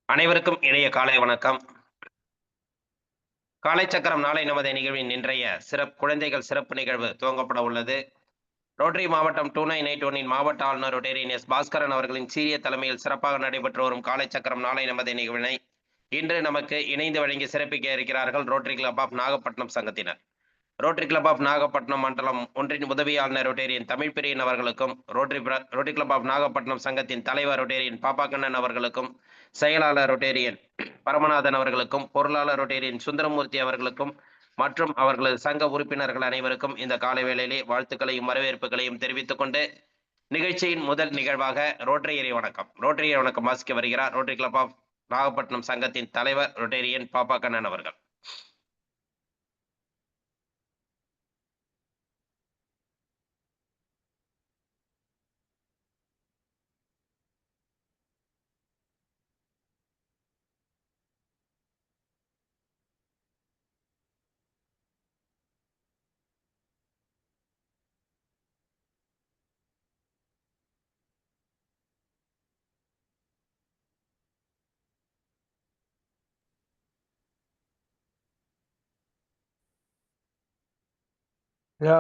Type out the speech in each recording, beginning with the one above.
அனைவருக்கும் இனிய காலை வணக்கம். காலை சக்கரம் நாளை நமது நிகழ்வின் இன்றைய குழந்தைகள் சிறப்பு நிகழ்வு துவங்கப்பட உள்ளது. ரோட்டரி மாவட்டம் 2981 இன் மாவட்ட ஆளுநர் ரொட்டேரியன் எஸ். பாஸ்கரன் அவர்களின் சீரிய தலைமையில் சிறப்பாக நடைபெற்று வரும் காலை சக்கரம் நாளை நமது நிகழ்வினை இன்று நமக்கு இணைந்து வழங்கி சிறப்பிக்க இருக்கிறார்கள் ரோட்டரி கிளப் ஆஃப் நாகப்பட்டினம் சங்கத்தினர். ரோட்டரி கிளப் ஆஃப் நாகப்பட்டினம் மண்டலம் ஒன்றின் உதவி ஆளுநர் ரொட்டேரியன் தமிழ் பிரியன் அவர்களுக்கும், ரோட்டரி கிளப் ஆஃப் நாகப்பட்டினம் சங்கத்தின் தலைவர் ரொட்டேரியன் பாப்பாக்கண்ணன் அவர்களுக்கும், செயலாளர் ரொட்டேரியன் பரமநாதன் அவர்களுக்கும், பொருளாளர் ரொட்டேரியன் சுந்தரமூர்த்தி அவர்களுக்கும் மற்றும் அவர்களது சங்க உறுப்பினர்கள் அனைவருக்கும் இந்த காலை வேளையிலே வாழ்த்துக்களையும் வரவேற்புகளையும் தெரிவித்துக் கொண்டு நிகழ்ச்சியின் முதல் நிகழ்வாக ரோட்டரி வணக்கம் வாசிக்க வருகிறார் ரோட்டரி கிளப் ஆஃப் நாகப்பட்டினம் சங்கத்தின் தலைவர் ரொட்டேரியன் பாப்பாக்கண்ணன் அவர்கள்.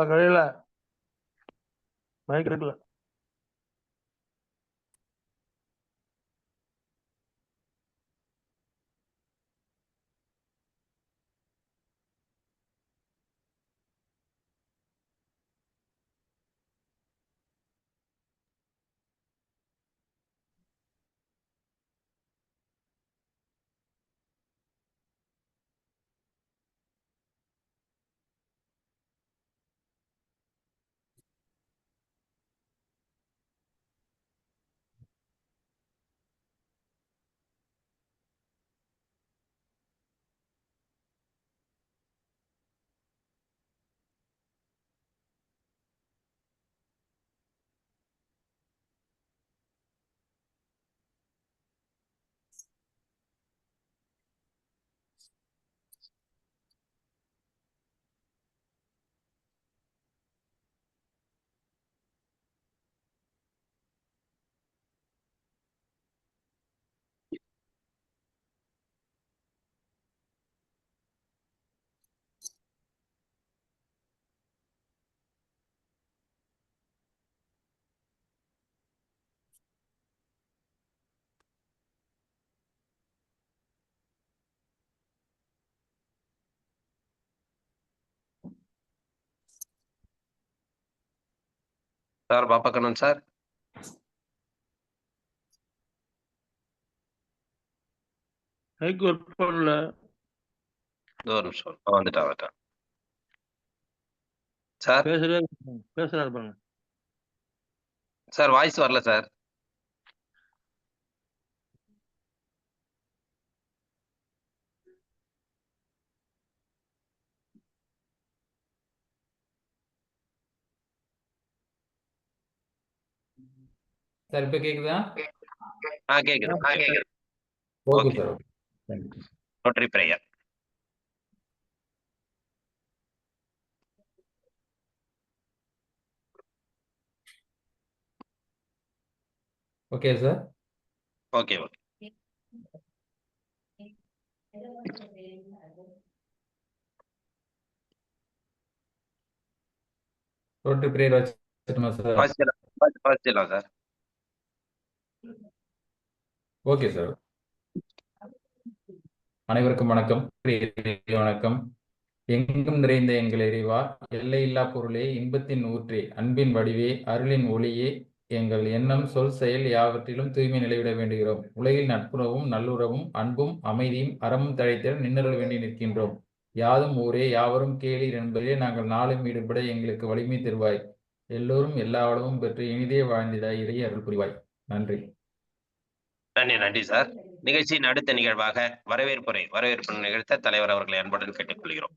கடையில மைக் இருக்குல்ல. Sir Pappakannan sir. Mike work பண்ணல. ஒரு நிமிஷம் வந்துட்டா சார். பேசுறாரு பாருங்க சார், வாய்ஸ் வரல சார். சார் இப்ப கேக்குதா? கேக்குது. Okay sir. Rotary prayer. Okay sir. Okay. Rotary prayer வச்சுட்டுமா சார்? வாசிக்கலாம் சார். Okay sir. அனைவருக்கும் வணக்கம். வணக்கம். எங்கும் நிறைந்த எங்கள் இறைவா, எல்லையில்லா பொருளே, இன்பத்தின் ஊற்றே, அன்பின் வடிவே, அருளின் ஒளியே, எங்கள் எண்ணம் சொல் செயல் யாவற்றிலும் தூய்மை நிலைவிட வேண்டுகிறோம். உலகில் நட்புறவும் நல்லுறவும் அன்பும் அமைதியும் அறமும் தழைத்திட நின்னருள் வேண்டி நிற்கின்றோம். யாதும் ஊரே யாவரும் கேளீர் என்பதிலே நாங்கள் நாளும் ஈடுபட எங்களுக்கு வலிமை தருவாய். எல்லோரும் எல்லா வளமும் பெற்று இனிதே வாழ்ந்திட இடையே அருள் புரிவாய். நன்றி. நன்றி சார். நிகழ்ச்சியின் அடுத்த நிகழ்வாக வரவேற்பு நிகழ்த்த தலைவர் அவர்களை அன்புடன் கேட்டுக்கொள்கிறோம்.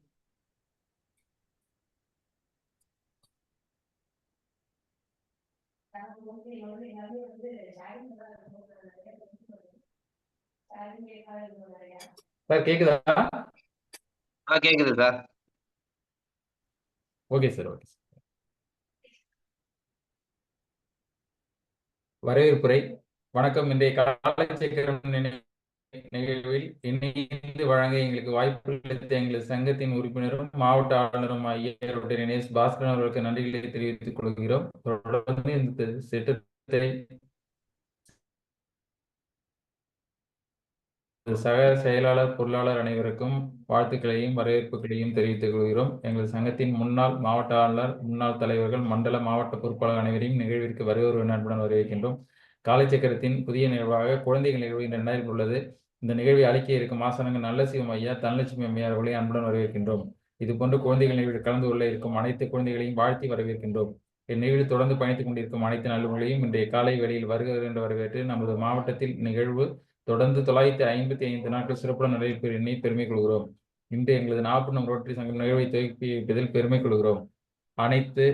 சார் கேக்குதா? கேக்குது சார். Okay sir. ஓகே. வரவேற்புரை. வணக்கம். இன்றைய காலை சக்கரம் நிகழ்வில் இணைந்து வழங்க எங்களுக்கு வாய்ப்பளித்த எங்களது சங்கத்தின் உறுப்பினரும் மாவட்ட ஆளுநரும் ஐயா ரொட்டேரியன் எஸ். பாஸ்கரன் அவர்களுக்கு நன்றிகளை தெரிவித்துக் கொள்கிறோம். தொடர்ந்து இந்த திட்டத்தை சக செயலாளர் பொருளாளர் அனைவருக்கும் வாழ்த்துக்களையும் வரவேற்புகளையும் தெரிவித்துக் கொள்கிறோம். எங்கள் சங்கத்தின் முன்னாள் மாவட்ட ஆளுநர், முன்னாள் தலைவர்கள், மண்டல மாவட்ட பொறுப்பாளர் அனைவரையும் நிகழ்விற்கு வருவோர் நண்புடன் வரவேற்கின்றோம். காலைச்சக்கரத்தின் புதிய நிகழ்வாக குழந்தைகள் நிகழ்வு இந்த நிலையில் உள்ளது. இந்த நிகழ்வை அளிக்க இருக்கும் ஆசனங்கள் நல்ல சிவம் ஐயா, தனலட்சுமி அம்மையார் அவர்களை அன்புடன் வரவேற்கின்றோம். இதுபோன்று குழந்தைகள் நிகழ்வில் கலந்து கொள்ள இருக்கும் அனைத்து குழந்தைகளையும் வாழ்த்தி வரவேற்கின்றோம். இந்நிகழ்வில் தொடர்ந்து பயணித்துக் கொண்டிருக்கும் அனைத்து நல்லவர்களையும் இன்றைய காலை வேளையில் வருகிறது என்று வரவேற்று நமது மாவட்டத்தில் நிகழ்வு தொடர்ந்து 955 நாட்கள் சிறப்புடன் நடைபெறும் எண்ணி பெருமை கொள்கிறோம். இன்று எங்களது நாகப்பட்டினம் ரோட்டரி சங்கம் நிகழ்வை துவக்கி வைப்பதில் பெருமை கொள்கிறோம். அனைத்து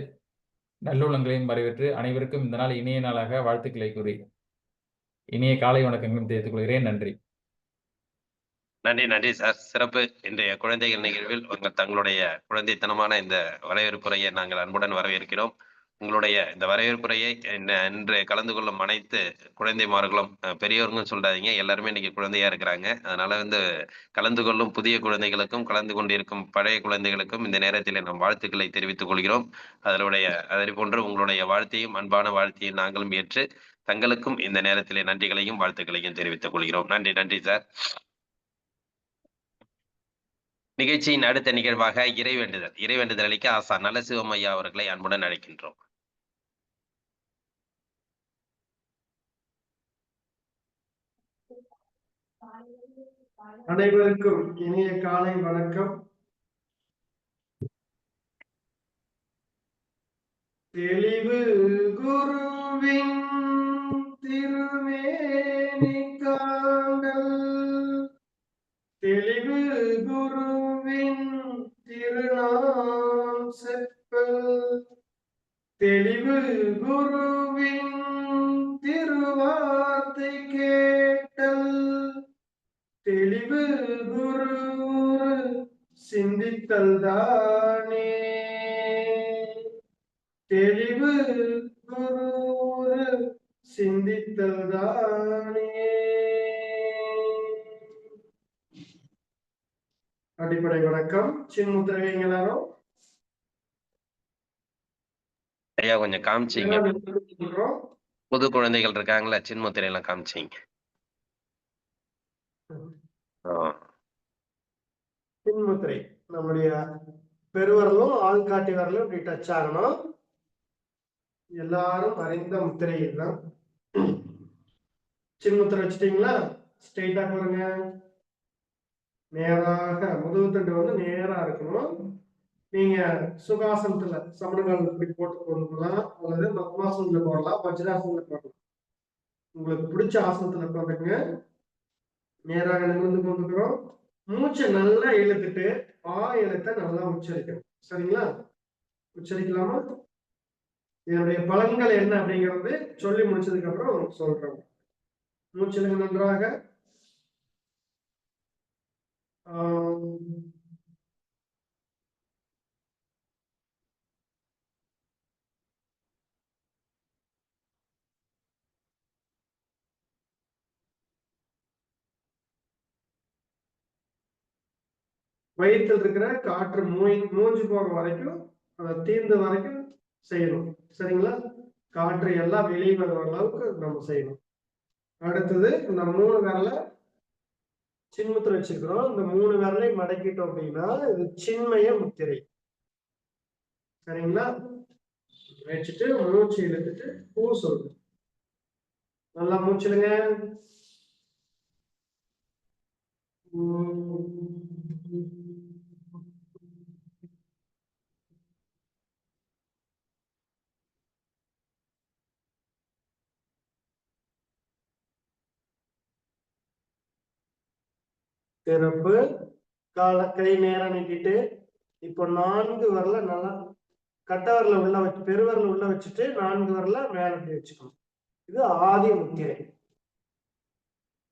நல்லுள்ளங்களையும் வரவேற்று அனைவருக்கும் இந்த நாள் இனிய நாளாக வாழ்த்துக்களை கூறி இனிய காலை வணக்கங்களும் தெரிவித்துக் கொள்கிறேன். நன்றி. நன்றி சார். சிறப்பு. இன்றைய குழந்தைகள் நிகழ்வில் தங்களுடைய குழந்தைத்தனமான இந்த வரவேற்புரையை நாங்கள் அன்புடன் வரவேற்கிறோம். உங்களுடைய இந்த வரவேற்புரையை இன்று கலந்து கொள்ளும் அனைத்து குழந்தைமார்களும், பெரியவர்களும் சொல்றாதீங்க, எல்லாருமே இன்னைக்கு குழந்தையா இருக்கிறாங்க. அதனால கலந்து கொள்ளும் புதிய குழந்தைகளுக்கும் கலந்து கொண்டிருக்கும் பழைய குழந்தைகளுக்கும் இந்த நேரத்தில் நாம் வாழ்த்துக்களை தெரிவித்துக் கொள்கிறோம். அதே போன்று உங்களுடைய வாழ்த்தையும் அன்பான வாழ்த்தையும் நாங்களும் ஏற்று தங்களுக்கும் இந்த நேரத்திலே நன்றிகளையும் வாழ்த்துக்களையும் தெரிவித்துக் கொள்கிறோம். நன்றி சார். நிகழ்ச்சியின் அடுத்த நிகழ்வாக இறைவேண்டுதல் அளிக்க ஆசா நலசிவம் ஐயா அவர்களை அன்புடன் அழைக்கின்றோம். அனைவருக்கும் இனிய காலை வணக்கம். தெளிவு குருவின் திருமேனி காண்டல், தெளிவு குருவின் திருநாம் செப்பல், தெளிவு குருவின் திருவார்த்தை கேட்டல், தெளிவு குரு சிந்தித்தல் தானே, தெளிவு குரு சிந்தித்தல் தானே. அடிப்படை வணக்கம். சின்முத்திரை எல்லாரும் ஐயா கொஞ்சம் காமிச்சிங்க. புது குழந்தைகள் இருக்காங்களா, சின்முத்திரை எல்லாம் காமிச்சிங்க. சின்முத்திரை நம்முடைய பெருவரலும் ஆள்காட்டி வரலும் இப்படி டச் ஆகணும். எல்லாரும் அறிந்த முத்திரை இதுதான். சின்முத்திரை வச்சுட்டீங்களா? ஸ்ட்ரெயிட்டா பாருங்க. நேராக முதுகு தண்டு நேரா இருக்கணும். நீங்க சுகாசனத்துல சமணங்கால் இப்படி போட்டு போடலாம், அல்லது பத்மாசனத்துல போடலாம், வஜ்ராசனத்துல போடலாம். உங்களுக்கு பிடிச்ச ஆசனத்துல போட்டுங்க. நேராக நிமிர்ந்து கொண்டுக்கிறோம். மூச்சை நல்லா இழுத்துட்டு எழுத்தை நல்லா உச்சரிக்கணும். சரிங்களா? உச்சரிக்கலாமா? இதனுடைய பலன்கள் என்ன அப்படிங்கிறது சொல்லி முடிச்சதுக்கு அப்புறம் சொல்றோம். மூச்சு நன்றாக வயிற்றில் இருக்கிற காற்று மூஞ்சி போற வரைக்கும், அதை தீர்ந்த வரைக்கும் செய்யணும். சரிங்களா? காற்று எல்லாம் வெளியே வர அளவுக்கு நம்ம செய்யணும். அடுத்தது இந்த 3 விரல சின்முத்திரை வச்சிருக்கிறோம். இந்த 3 விரலை மடக்கிட்டோம் அப்படின்னா இது சின்மய முத்திரை. சரிங்களா? வச்சுட்டு மூச்சு இழுத்துட்டு பூ சொல்லு. நல்லா மூச்சிடுங்க. சிறப்பு. கை நேரம் நீட்டிட்டு இப்போ 4 விரல நல்லா கட்டவரில் உள்ள வச்சு, பெருவரில் உள்ள வச்சுட்டு 4 விரல மேல அப்படி வச்சுக்கணும். இது ஆதி முத்திரை.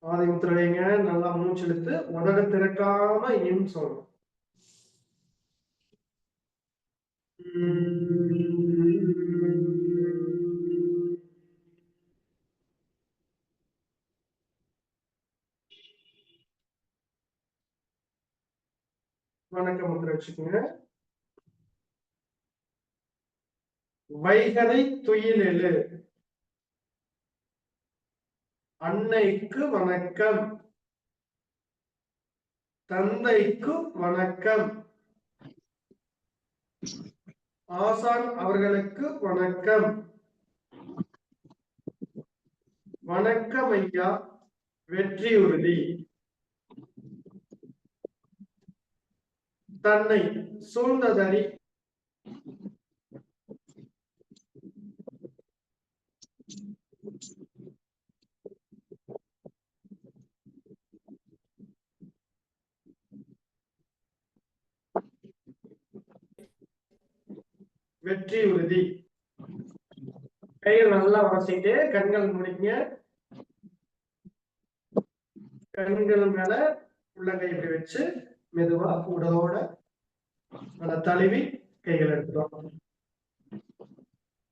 ஆதி முத்திரை வைங்க. நல்லா மூச்சு எடுத்து உதட திறக்காம இன்னு சொல்லணும். வணக்க முத்திரை வச்சுக்கோங்க. வைகரை துயிலெழு. அன்னைக்கு வணக்கம். தந்தைக்கு வணக்கம். ஆசான் அவர்களுக்கு வணக்கம். வணக்கம் ஐயா, வெற்றி உறுதி. தன்னை சூழ்ந்ததறி வெற்றி உறுதி. கைகள் நல்லா வரைச்சிட்டு கண்கள் முடிங்க. கண்கள் மேல உள்ளங்கை இப்படி வச்சு மெதுவா உடலோட நல்லா தழுவி கைகள் எடுத்துடும்.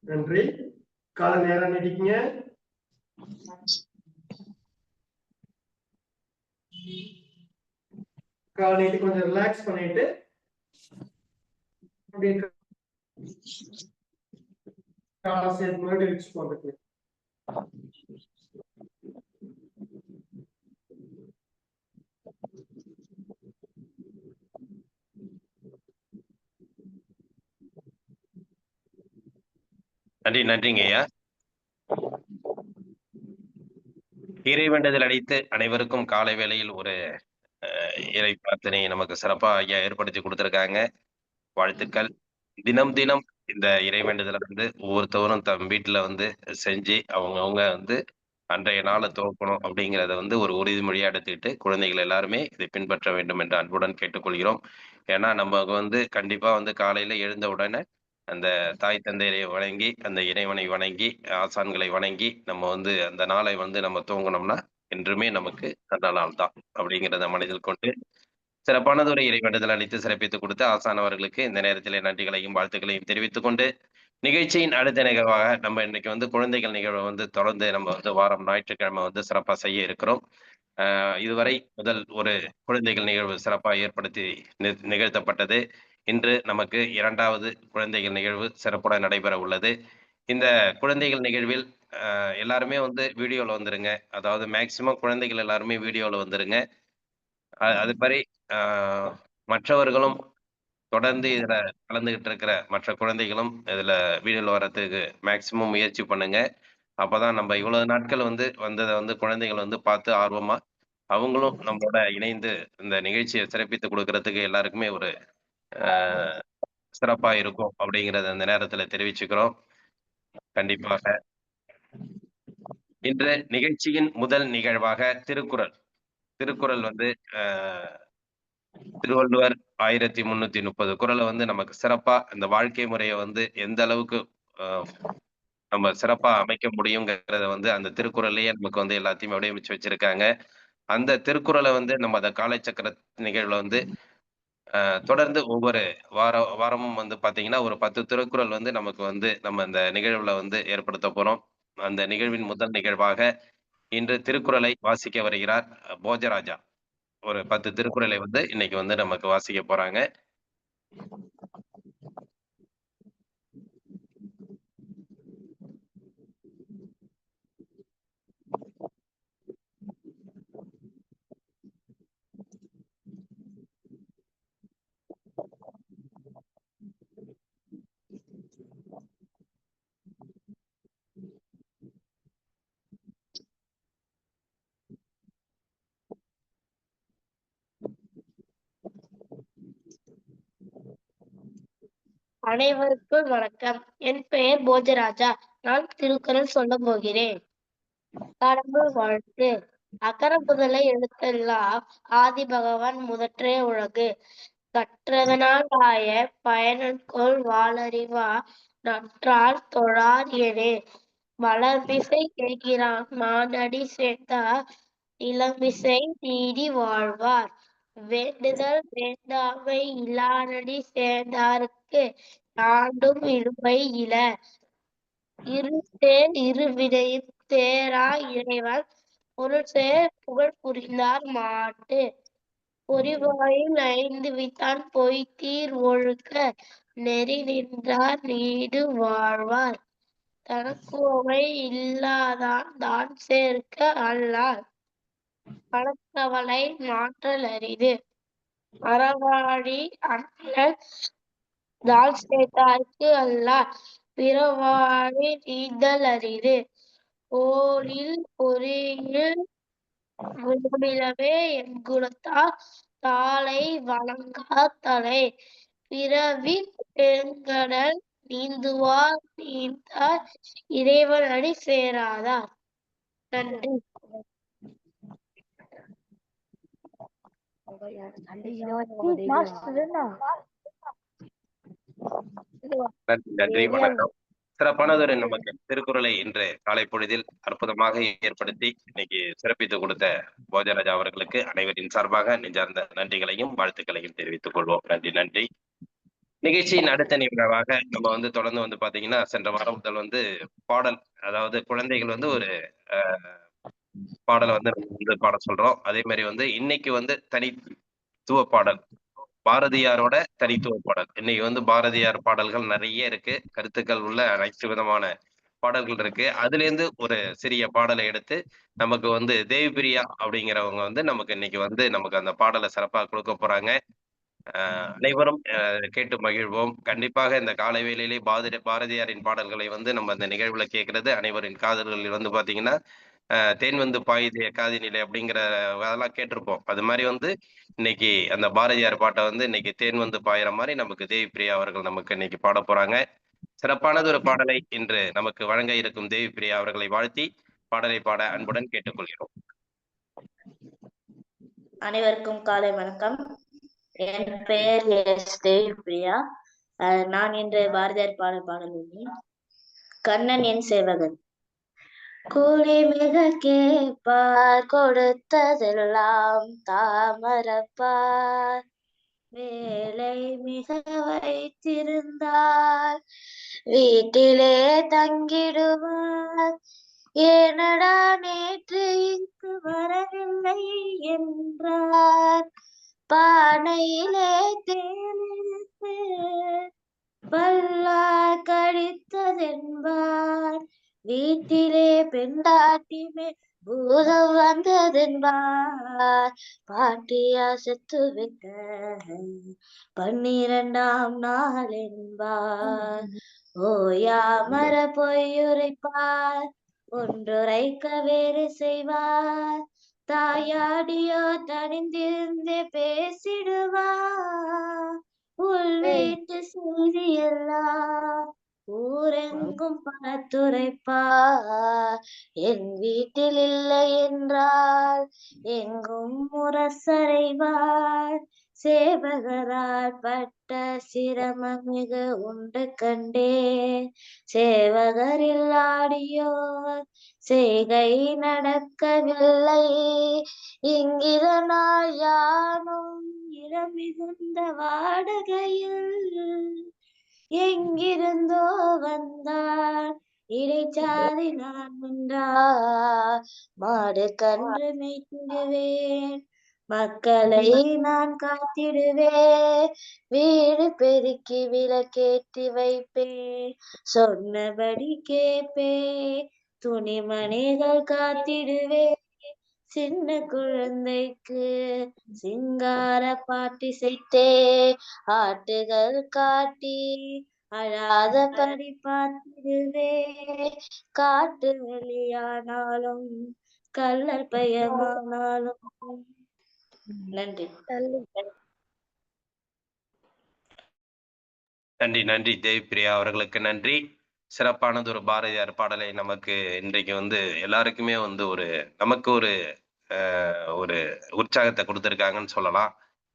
நன்றி. கால நேரம் நீடிக்குங்க. கால நீட்டி கொஞ்சம் ரிலாக்ஸ் பண்ணிட்டு அப்படியே காலை சேர்த்து மறுபடியும் வச்சு போட்டுக்கு. நன்றிங்க ஐயா. இறைவேண்டுதல் அளித்து அனைவருக்கும் காலை வேளையில் ஒரு இறை பிரார்த்தனை நமக்கு சிறப்பா ஐயா ஏற்படுத்தி கொடுத்திருக்காங்க. வாழ்த்துக்கள். தினம் தினம் இந்த இறைவேண்டுதலை வந்து ஒவ்வொருத்தவரும் தம் வீட்டுல வந்து செஞ்சு அவங்கவுங்க வந்து அன்றைய நாளை துவக்கணும் அப்படிங்கிறத வந்து ஒரு உறுதிமொழியா எடுத்துக்கிட்டு குழந்தைகள் எல்லாருமே இதை பின்பற்ற வேண்டும் என்று அன்புடன் கேட்டுக்கொள்கிறோம். ஏன்னா நம்ம வந்து கண்டிப்பா வந்து காலையில எழுந்த உடனே அந்த தாய் தந்தையரை வணங்கி அந்த இறைவனை வணங்கி ஆசான்களை வணங்கி நம்ம வந்து அந்த நாளை வந்து நம்ம துவங்கினோம்னா என்றுமே நமக்கு நல்ல நாள் தான் அப்படிங்கிறத மனதில் கொண்டு சிறப்பானதொரு இறைவேண்டுதல் அளித்து சிறப்பித்துக் கொடுத்த ஆசான் அவர்களுக்கு இந்த நேரத்திலே நன்றிகளையும் வாழ்த்துக்களையும் தெரிவித்துக் கொண்டு நிகழ்ச்சியின் அடுத்த நிகழ்வாக நம்ம இன்னைக்கு வந்து குழந்தைகள் நிகழ்வை வந்து தொடர்ந்து நம்ம வந்து வாரம் ஞாயிற்றுக்கிழமை வந்து சிறப்பா செய்ய இருக்கிறோம். இதுவரை முதல் ஒரு குழந்தைகள் நிகழ்வு சிறப்பாக ஏற்படுத்தி நிகழ்த்தப்பட்டது. இன்று நமக்கு 2வது குழந்தைகள் நிகழ்வு சிறப்புடன் நடைபெற உள்ளது. இந்த குழந்தைகள் நிகழ்வில் எல்லாருமே வந்து வீடியோல வந்துருங்க. அதாவது மேக்சிமம் குழந்தைகள் எல்லாருமே வீடியோல வந்துருங்க. அது மாதிரி மற்றவர்களும் தொடர்ந்து இதுல கலந்துகிட்டு இருக்கிற மற்ற குழந்தைகளும் இதுல வீடியோல வர்றதுக்கு மேக்சிமம் முயற்சி பண்ணுங்க. அப்பதான் நம்ம இவ்வளவு நாட்கள் வந்து வந்ததை வந்து குழந்தைகள் வந்து பார்த்து ஆர்வமா அவங்களும் நம்மளோட இணைந்து இந்த நிகழ்ச்சியை சிறப்பித்து கொடுக்கறதுக்கு எல்லாருக்குமே ஒரு சிறப்பா இருக்கும் அப்படிங்கறத அந்த நேரத்துல தெரிவிச்சுக்கிறோம். கண்டிப்பாக இன்று நிகழ்ச்சியின் முதல் நிகழ்வாக திருக்குறள் வந்து திருவள்ளுவர் 1330 குறளை வந்து நமக்கு சிறப்பா இந்த வாழ்க்கை முறையை வந்து எந்த அளவுக்கு நம்ம சிறப்பா அமைக்க முடியுங்கிறத வந்து அந்த திருக்குறளையே நமக்கு வந்து எல்லாத்தையும் வடிவமைச்சு வச்சிருக்காங்க. அந்த திருக்குறளை வந்து நம்ம அந்த காலச்சக்கர நிகழ்வுல வந்து தொடர்ந்து ஒவ்வொரு வாரமும் வந்து பாத்தீங்கன்னா ஒரு 10 திருக்குறள் வந்து நமக்கு வந்து நம்ம இந்த நிகழ்வுல வந்து ஏற்படுத்த போறோம். அந்த நிகழ்வின் முதல் நிகழ்வாக இன்று திருக்குறளை வாசிக்க வருகிறார் போஜராஜா. ஒரு 10 திருக்குறளை வந்து இன்னைக்கு வந்து நமக்கு வாசிக்க போறாங்க. அனைவருக்கும் வணக்கம். என் பெயர் போஜராஜா. நான் திருக்குறள் சொல்ல போகிறேன். கடவுள் வாழ்த்து. அகர முதல எழுத்தெல்லாம் ஆதி பகவான் முதற்றே உலகு. கற்றதனால் ஆய பயனன்கொள் வாளறிவா நற்றால் தொழார் எனே. வளர்மிசை கேட்கிறான் மானடி சேர்ந்தார் இளமிசை நீடி வாழ்வார். வேண்டுதல் வேண்டாமை இலானடி சேர்ந்தாருக்கு ஆண்டும் இழுமை இல. இருசேர் இருவினையும் தேரா இறைவன் பொருள் சேர் புகழ் புரிந்தார் மாட்டு. பொறிவாயில் 5 வித்தான் பொய்தீர் ஒழுக்க நெறி நின்றார் நீடு வாழ்வார். தனக்குவமை இல்லாதான் தான் சேர்க்க அல்லால் பணக்கவலை மாற்றல் அரிது. அறவாழி அண்ணல் தாழ் சேர்த்தார்க்கு அல்லால் பிறவாழி நீந்தல் அரிது. போரில் பொறியில் முன்பிலவே என்குலத்தார் தாளை வணங்கா தலை. பிறவிப் பெருங்கடல் நீந்துவார் நீந்தார் இறைவன் அடி சேராதார். நன்றி. நன்றி, வணக்கம். சிறப்பானதொரு நமக்கு திருக்குறளை இன்று காலை பொழுதில் அற்புதமாக ஏற்படுத்தி இன்னைக்கு சிறப்பித்து கொடுத்த போஜராஜா அவர்களுக்கு அனைவரின் சார்பாக நெஞ்சார்ந்த நன்றிகளையும் வாழ்த்துக்களையும் தெரிவித்துக் கொள்வோம். நன்றி. நிகழ்ச்சியின் அடுத்த நிகழ்வாக நம்ம வந்து தொடர்ந்து பாத்தீங்கன்னா சென்ற வாரம் முதல் பாடல், அதாவது குழந்தைகள் ஒரு பாடலை நம்ம பாட சொல்றோம். அதே மாதிரி இன்னைக்கு தனித்துவ பாடல், பாரதியாரோட தனித்துவ பாடல். இன்னைக்கு பாரதியார் பாடல்கள் நிறைய இருக்கு, கருத்துக்கள் உள்ள அனைத்து விதமான பாடல்கள் இருக்கு. அதுல இருந்து ஒரு சிறிய பாடலை எடுத்து நமக்கு தேவிப்பிரியா அப்படிங்கிறவங்க நமக்கு இன்னைக்கு நமக்கு அந்த பாடலை சிறப்பாக கொடுக்க போறாங்க. அனைவரும் கேட்டு மகிழ்வோம். கண்டிப்பாக இந்த காலை வேளையிலே பாரதியாரின் பாடல்களை நம்ம அந்த நிகழ்வுல கேட்கறது அனைவரின் காதல்களில் பாத்தீங்கன்னா தேன் பாயுதே காதினிலே அப்படிங்கிற அதெல்லாம் கேட்டிருப்போம். அது மாதிரி இன்னைக்கு அந்த பாரதியார் பாட்டை இன்னைக்கு தேன் பாயிற மாதிரி நமக்கு தேவிப்பிரியா அவர்கள் நமக்கு இன்னைக்கு பாட போறாங்க. சிறப்பானது ஒரு பாடலை இன்று நமக்கு வழங்க இருக்கும் தேவிப்பிரியா அவர்களை வாழ்த்தி பாடலை பாட அன்புடன் கேட்டுக்கொள்கிறோம். அனைவருக்கும் காலை வணக்கம். என் பெயர் எஸ் தேவிப்பிரியா. நான் இன்று பாரதியார் பாடல் கண்ணன் என் சேவகன். கூலி மிக கேட்பார் கொடுத்ததெல்லாம் தாமரப்பார். வேலை மிக வைத்திருந்தால் வீட்டிலே தங்கிடுவார். ஏனடா நேற்று இங்கு வரவில்லை என்றார். பானையிலே தேனெடுத்து பல்லார் கழித்ததென்பார். வீட்டிலே பெண்டாட்டிமே பூதம் வந்ததென்பார். பாட்டியா செத்து விட்ட 12ஆம் நாள் என்பார். ஓயாமர பொய்யுரைப்பார், ஒன்றுரைக்க வேறு செய்வார். தாயாடியோ தனிந்திருந்தே பேசிடுவார். உள் வீட்டு செய்தியெல்லாம் ஊரெங்கும் பணத்துரைப்பார். என் வீட்டில் இல்லை என்றால் எங்கும் முரசறைவார். சேவகரால் பட்ட சிரமம் மிகு உண்டு கண்டே. சேவகரில் ஆடியோர் செய்கை நடக்கவில்லை. இங்கிதனால் யானும் இடம் மிகுந்த வாடகையில் எங்கிருந்தோ வந்தார் இடைச்சாதி நான் நின்றார். மாடு கன்று மேய்த்திடுவேன், மக்களை நான் காத்திடுவேன். வீடு பெருக்கி விளக்கேற்றி வைப்பேன், சொன்னபடி கேட்பேன். துணிமணிகள் காத்திடுவேன், சின்ன குழந்தைக்கு சிங்கார பாட்டி செய்தே. ஆட்டுகள் காட்டி அழாதபடி பார்த்திடுவே. காட்டு வெளியானாலும் கள்ளர் பயமானாலும். நன்றி. நன்றி தேவிப்பிரியா அவர்களுக்கு நன்றி. சிறப்பானது ஒரு பாரதியார் பாடலை நமக்கு இன்றைக்கு எல்லாருக்குமே நமக்கு ஒரு உற்சாகத்தை கொடுத்திருக்காங்கன்னு சொல்லலாம்.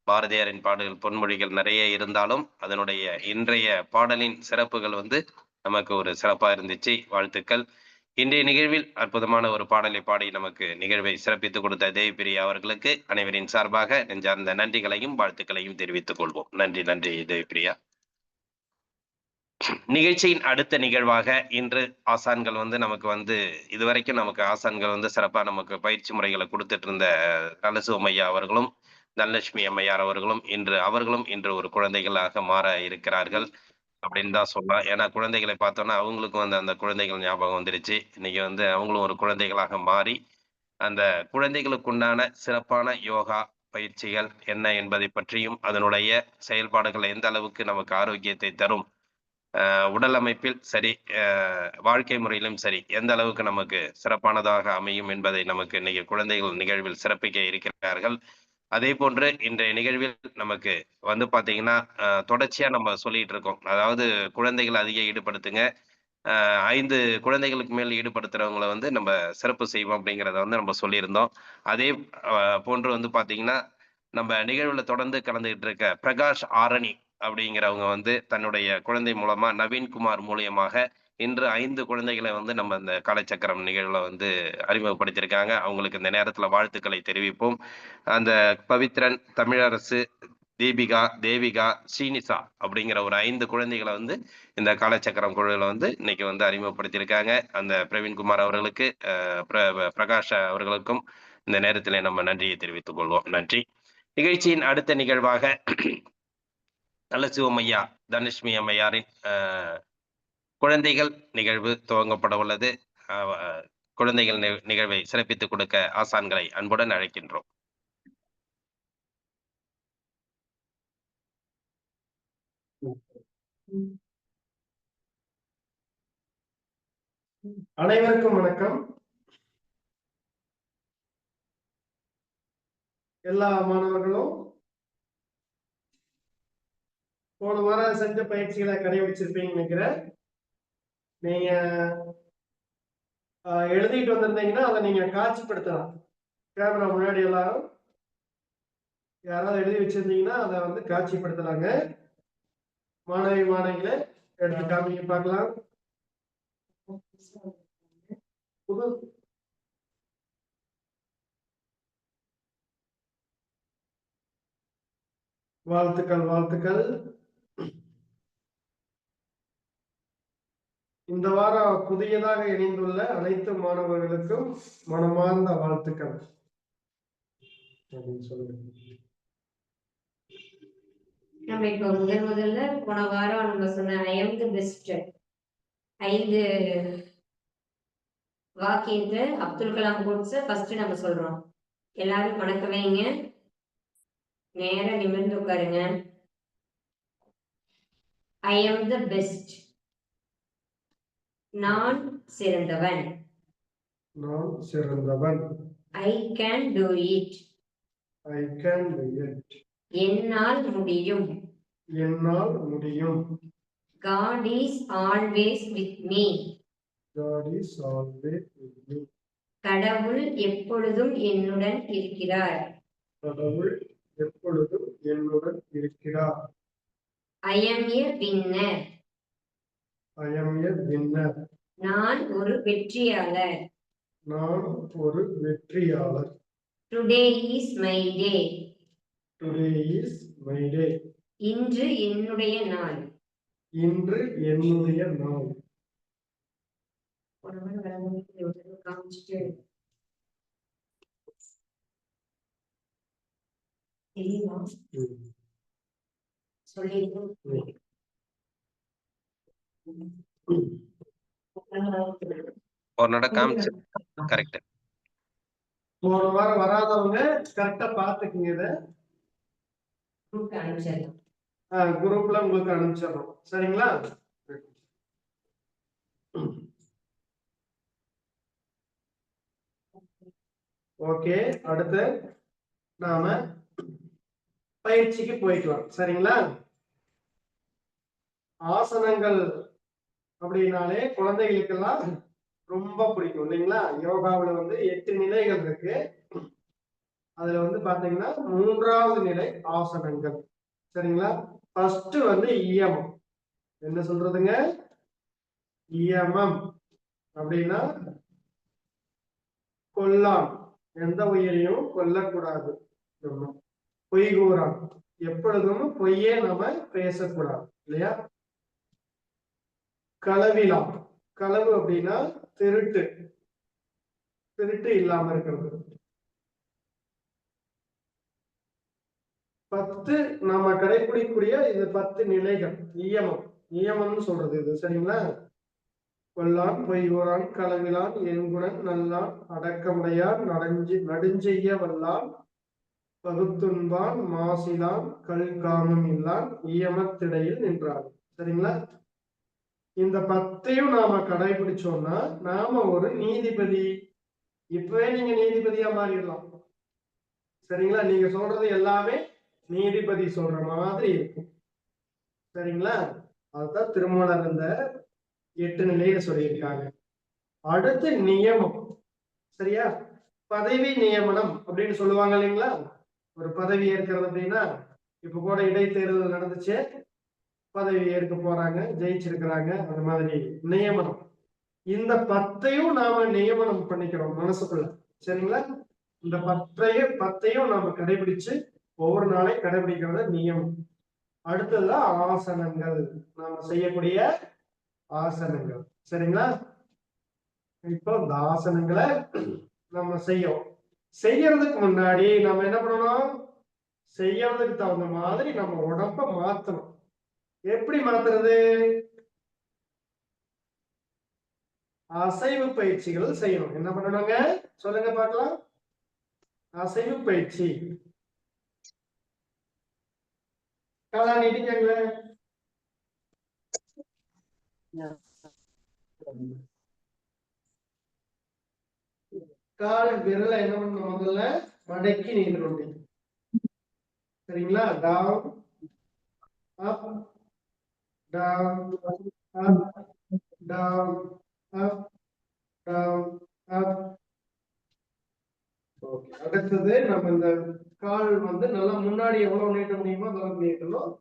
பாரதியாரின் பாடல்கள் பொன்மொழிகள் நிறைய இருந்தாலும் அதனுடைய இன்றைய பாடலின் சிறப்புகள் நமக்கு ஒரு சிறப்பா இருந்துச்சு. வாழ்த்துக்கள். இன்றைய நிகழ்வில் அற்புதமான ஒரு பாடலை பாடி நமக்கு நிகழ்வை சிறப்பித்துக் கொடுத்த தேவிப்பிரியா அவர்களுக்கு அனைவரின் சார்பாக நெஞ்சார்ந்த நன்றிகளையும் வாழ்த்துக்களையும் தெரிவித்துக் கொள்வோம். நன்றி தேவிப்பிரியா. நிகழ்ச்சியின் அடுத்த நிகழ்வாக இன்று ஆசான்கள் நமக்கு இதுவரைக்கும் நமக்கு ஆசான்கள் சிறப்பா நமக்கு பயிற்சி முறைகளை கொடுத்துட்டு இருந்த நலசுவமையா அவர்களும் தனலட்சுமி அம்மையார் அவர்களும் இன்று ஒரு குழந்தைகளாக மாற இருக்கிறார்கள் அப்படின்னு தான் சொல்லலாம். ஏன்னா குழந்தைகளை பார்த்தோன்னா அவங்களுக்கும் அந்த குழந்தைகள் ஞாபகம் வந்துருச்சு. இன்னைக்கு அவங்களும் ஒரு குழந்தைகளாக மாறி, அந்த குழந்தைகளுக்குண்டான சிறப்பான யோகா பயிற்சிகள் என்ன என்பதை பற்றியும், அதனுடைய செயல்பாடுகள் எந்த அளவுக்கு நமக்கு ஆரோக்கியத்தை தரும், உடல் அமைப்பில் சரி, வாழ்க்கை முறையிலும் சரி, எந்த அளவுக்கு நமக்கு சிறப்பானதாக அமையும் என்பதை நமக்கு இன்னைக்கு குழந்தைகள் நிகழ்வில் சிறப்பிக்க இருக்கிறார்கள். அதே போன்று இன்றைய நிகழ்வில் நமக்கு பார்த்தீங்கன்னா, தொடர்ச்சியா நம்ம சொல்லிட்டு இருக்கோம். அதாவது குழந்தைகள் அதிக ஈடுபடுத்துங்க. 5 குழந்தைகளுக்கு மேல் ஈடுபடுத்துறவங்கள நம்ம சிறப்பு செய்வோம் அப்படிங்கிறத நம்ம சொல்லியிருந்தோம். அதே போன்று பார்த்தீங்கன்னா, நம்ம நிகழ்வுல தொடர்ந்து கலந்துகிட்டு இருக்க பிரகாஷ் ஆரணி அப்படிங்கிறவங்க தன்னுடைய குழந்தை மூலமா நவீன்குமார் மூலியமாக இன்று 5 குழந்தைகளை நம்ம இந்த காலச்சக்கரம் நிகழ்வுல அறிமுகப்படுத்தியிருக்காங்க. அவங்களுக்கு இந்த நேரத்துல வாழ்த்துக்களை தெரிவிப்போம். அந்த பவித்ரன், தமிழரசு, தீபிகா, தேவிகா, ஸ்ரீனிசா அப்படிங்கிற ஒரு 5 குழந்தைகளை இந்த காலச்சக்கரம் குழுவில் இன்னைக்கு அறிமுகப்படுத்தியிருக்காங்க. அந்த பிரவீன்குமார் அவர்களுக்கு, பிரகாஷ் அவர்களுக்கும் இந்த நேரத்தில் நம்ம நன்றியை தெரிவித்துக் கொள்வோம். நன்றி. நிகழ்ச்சியின் அடுத்த நிகழ்வாக நல்லசிவம் ஐயா, தனலட்சுமி அம்மையாரின் குழந்தைகள் நிகழ்வு துவங்கப்பட உள்ளது. குழந்தைகள் நிகழ்வை சிறப்பித்துக் கொடுக்க ஆசான்களை அன்புடன் அழைக்கின்றோம். அனைவருக்கும் வணக்கம். எல்லா மாணவர்களும் போன வாரம் செஞ்ச பயிற்சிகளை கடைபிடிச்சிருப்பீங்கன்னு நினைக்கிறேன். நீங்க எழுதிட்டு வந்திருந்தீங்கன்னா அதை நீங்க காட்சிப்படுத்தலாம். கேமரா முன்னாடி எல்லாரும் யாராவது எழுதி வச்சிருந்தீங்கன்னா அதை காட்சிப்படுத்தலாங்க. மாணவிகளை எடுத்து காமிக்க பார்க்கலாம். வாழ்த்துக்கள். இந்த வாரம் புதியதாக இணைந்துள்ள அனைத்து மாணவர்களுக்கும் மனமார்ந்த வாழ்த்துக்கள். நம்ம இப்போ முதல்ல போன வாரம் நம்ம சொன்ன ஐ எம் தி பெஸ்ட் 5 வாக்கியத்தை அப்துல் கலாம் கோட்ஸை ஃபர்ஸ்ட் நம்ம சொல்றோம். எல்லாரும் வணக்கம் வைங்க. நேரா நிமிர்ந்து உட்காருங்க. I am the best. நான் சிறந்தவன். I can to it. என்னால் முடியும். God is always with me. கடவுள் எப்பொழுதும் என்னுடன் இருக்கிறார். I am a winner. நான் ஒரு வெற்றியாளர். Today is my day. இன்று என்னுடைய நாள். ஒரு நட காமிச்சு கரெக்ட். போன வாரம் வராதவங்க கரெக்டா பாத்துக்குங்க. இத குரூப்ல உங்களுக்கு அனுப்பிச்சிடறோம். சரிங்களா? ஓகே, அடுத்து நாம பயிற்சிக்கு போய்க்கலாம். சரிங்களா? ஆசனங்கள் அப்படின்னாலே குழந்தைகளுக்கெல்லாம் ரொம்ப பிடிக்கும் இல்லைங்களா? யோகாவுல 8 நிலைகள் இருக்கு. அதுல பாத்தீங்கன்னா 3வது நிலை ஆசனங்கள். சரிங்களா? ஃபர்ஸ்ட் இயமம். என்ன சொல்றதுங்க? இயமம் அப்படின்னா கொல்லாம், எந்த உயிரையும் கொல்லக்கூடாது. பொய் கூறான், எப்பொழுதும் பொய்யே நம்ம பேசக்கூடாது இல்லையா? களவிலாம், களவு அப்படின்னா திருட்டு இல்லாம இருக்கிறது. 10 நாம கடைபிடிக்கக்கூடிய இது 10 நிலைகள் நியமம்னு சொல்றது இது. சரிங்களா? கொல்லான் பொய்யோரான் களவிலான் எங்குடன் நல்லான் அடக்கமுடையான் நடுஞ்செய்ய வல்லான் பகுத்துண்பான் மாசிலான் கல்காமம் இல்லான் இயமத்திடையில் நின்றான். சரிங்களா? இந்த 10ஐயும் நாம கடைபிடிச்சோம்னா நாம ஒரு நீதிபதி. இப்பவே நீங்க நீதிபதியா மாறிடலாம். சரிங்களா? நீங்க சொல்றது எல்லாமே நீதிபதி சொல்ற மாதிரி இருக்கும். சரிங்களா? அதுதான் திருமூலர் இந்த 8 நிலையில சொல்லியிருக்காங்க. அடுத்து நியமம். சரியா? பதவி நியமனம் அப்படின்னு சொல்லுவாங்க இல்லைங்களா? ஒரு பதவி ஏற்கிறது அப்படின்னா, இப்ப கூட இடைத்தேர்தல் நடந்துச்சு, பதவி ஏற்க போறாங்க, ஜெயிச்சிருக்கிறாங்க. அந்த மாதிரி நியமனம். இந்த 10ஐயும் நாம நியமனம் பண்ணிக்கிறோம் மனசுக்குள்ள. சரிங்களா? இந்த 10ஐயும் நாம கடைபிடிச்சு ஒவ்வொரு நாளையும் கடைபிடிக்கிறது நியமம். அடுத்ததுதான் ஆசனங்கள். நாம செய்யக்கூடிய ஆசனங்கள். சரிங்களா? இப்போ இந்த ஆசனங்களை நம்ம செய்யறதுக்கு முன்னாடி நம்ம என்ன பண்ணணும்? செய்யறதுக்கு தகுந்த மாதிரி நம்ம உடம்ப மாத்தணும். எப்படி மாத்துறது? அசைவு பயிற்சிகள் செய்யணும். என்ன பண்ணணுங்க? சொல்லுங்க பார்க்கலாம். அசைவு பயிற்சி. காலா நீட்டிக்கங்க. கால் விரலை என்ன பண்ணணும்? முதல்ல மடக்கி நீட்டணும். சரிங்களா? Down up down up down up down up. Okay. அடுத்தது நம்ம இந்த கால் வந்து நல்லா முன்னாடி எவ்வளவு நீட்ட முடியுமோ அந்த அளவுக்கு நீட்டணும்.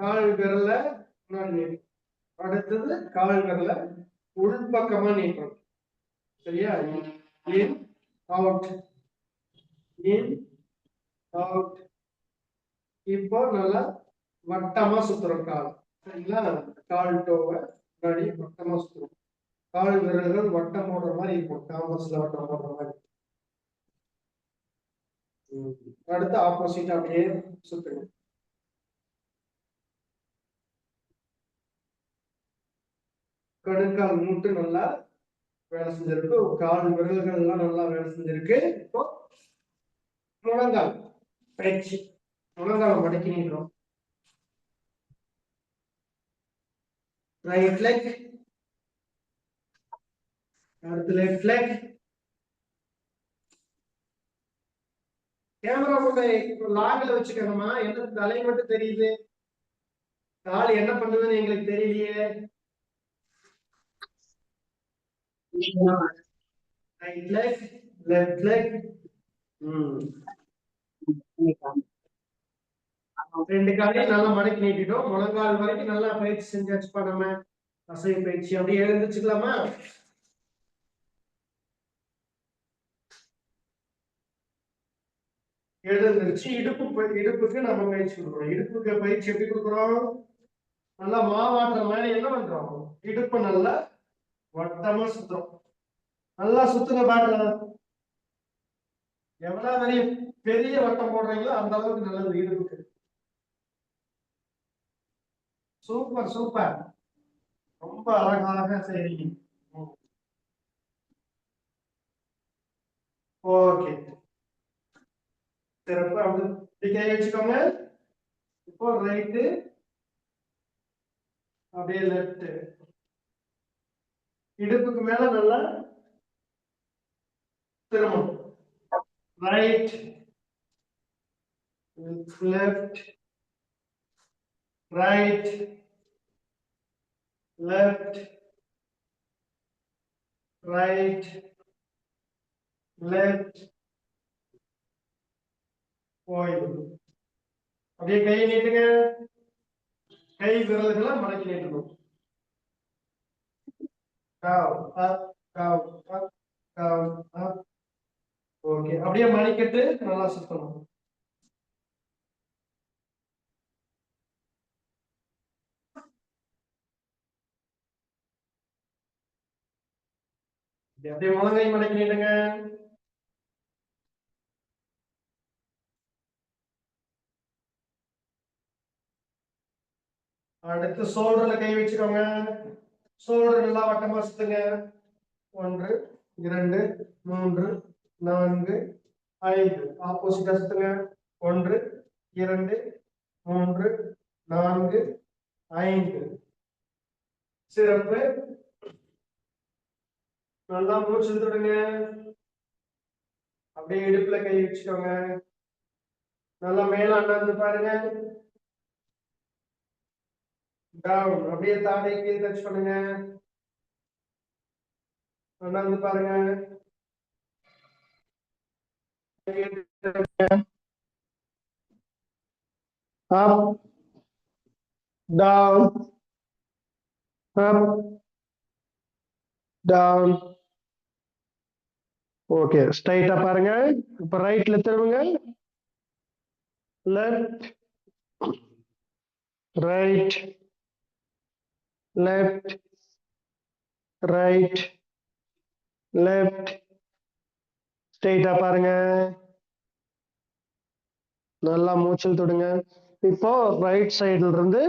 கால் விரல முன்னாடி நீட்டணும். அடுத்தது கால் விரல உள்பக்கமா நீட்டணும். சரியா? In out in out. இப்போ நல்லா வட்டமா சுத்துறோம் கால். சரிங்களா? கால் டோவை முன்னாடி வட்டமா சுத்துறோம். கால் விரல்கள் வட்டம் போடுற மாதிரி இருக்கும். காம்பஸ்ல வட்டம் போடுற மாதிரி. அடுத்து ஆப்போசிட் அப்படியே சுத்துங்க. கணுக்கால் மூட்டு நல்லா வேலை செஞ்சிருக்கு. கால் விரல்கள் எல்லாம் நல்லா வேலை செஞ்சிருக்கு. இப்போ முழங்கால் பயிற்சி. முழங்கால மடக்கி நீட்டுறோம். ரைட் லெக், அடுத்து லெஃப்ட் லெக். கேமரா கொண்டு லாகில வச்சுக்கணுமா? என்ன தலை மட்டும் தெரியுது, கால் என்ன பண்ணுதுன்னு எங்களுக்கு தெரியலையே. Right leg, left leg. ரெண்டு காலையும் நல்லா மடக்கி நீட்டிட்டோம். முழங்கால் வரைக்கும் நல்லா பயிற்சி செஞ்சாச்சுப்பா. நம்ம அசைவு பயிற்சி. அப்படியே எழுந்துச்சுக்கலாமா? எழுந்துருச்சு. இடுப்புக்கு நம்ம பயிற்சி கொடுக்குறோம். இடுப்புக்கு பயிற்சி எப்படி கொடுக்குறோம்? நல்லா மாவாட்டுற மாதிரி என்ன பண்றோம்? இடுப்பு நல்லா வட்டமா சுத்துறோம். நல்லா சுத்துங்க பாக்கலாம். எவ்வளவு பெரிய பெரிய வட்டம் போடுறீங்களோ அந்த அளவுக்கு நல்லது இடுப்புக்கு. சூப்பர் சூப்பர், ரொம்ப அழகாக செய்றீங்க. ஓகே, சிறப்பு. அப்படி கை வச்சுக்கோங்க. இப்போ ரைட்டு, அப்படியே லெஃப்ட். இடுப்புக்கு மேல நல்லா திரும்பணும். Right left right left right left. போயிடும். அப்படியே கை நீட்டுங்க. கை விரல்களை மடக்கி நீட்டணும். Down, up, down, up, down, up. Okay. அப்படியே மணிக்கட்டு நல்லா சுத்தணும். அப்படியே முழங்கை மடக்கி நீட்டுங்க. அடுத்து ஷோல்டர்ல கை வச்சுக்கோங்க. ஷோல்டர் நல்லா வட்டமா சுத்துங்க. 1 2 3 4 5. ஆப்போசிட்டா சுத்துங்க. 1 2 3 4 5. சிறப்பு. நல்லா மூச்சு இழுத்துடுங்க. அப்படியே இடுப்புல கை வச்சுக்கோங்க. நல்லா மேல அண்ணாந்து பாருங்க. டவுன். அப்படியே தாடை கீழே டச் பண்ணுங்க. அண்ணாந்து பாருங்க. Up down up down. Okay, ஸ்ட்ரைட்டா பாருங்க. இப்ப ரைட்ல திரும்புங்க. Left right left right left. ஸ்ட்ரைட்டா பாருங்க. நல்லா மூச்சல் தொடுங்க. இப்போ ரைட் சைடுல இருந்து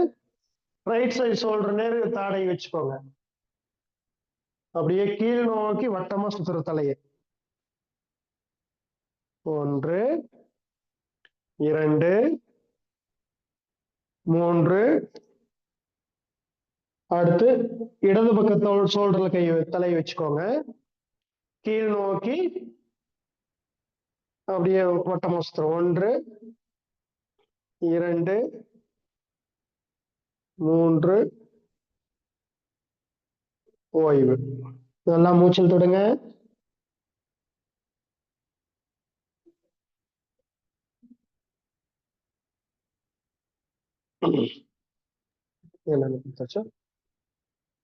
ரைட் சைடு ஷோல்டர் நேரு தாடை வச்சுக்கோங்க. அப்படியே கீழ் நோக்கி வட்டமா சுத்துற தலையை. 1 2 3. அடுத்து இடது பக்கத்தோட ஷோல்டர்ல தலையை வச்சுக்கோங்க. கீழ் நோக்கி அப்படியே வட்டமா சுத்துறோம். 1 2 3. ஓய்வு. நல்லா மூச்சல் தொடுங்க.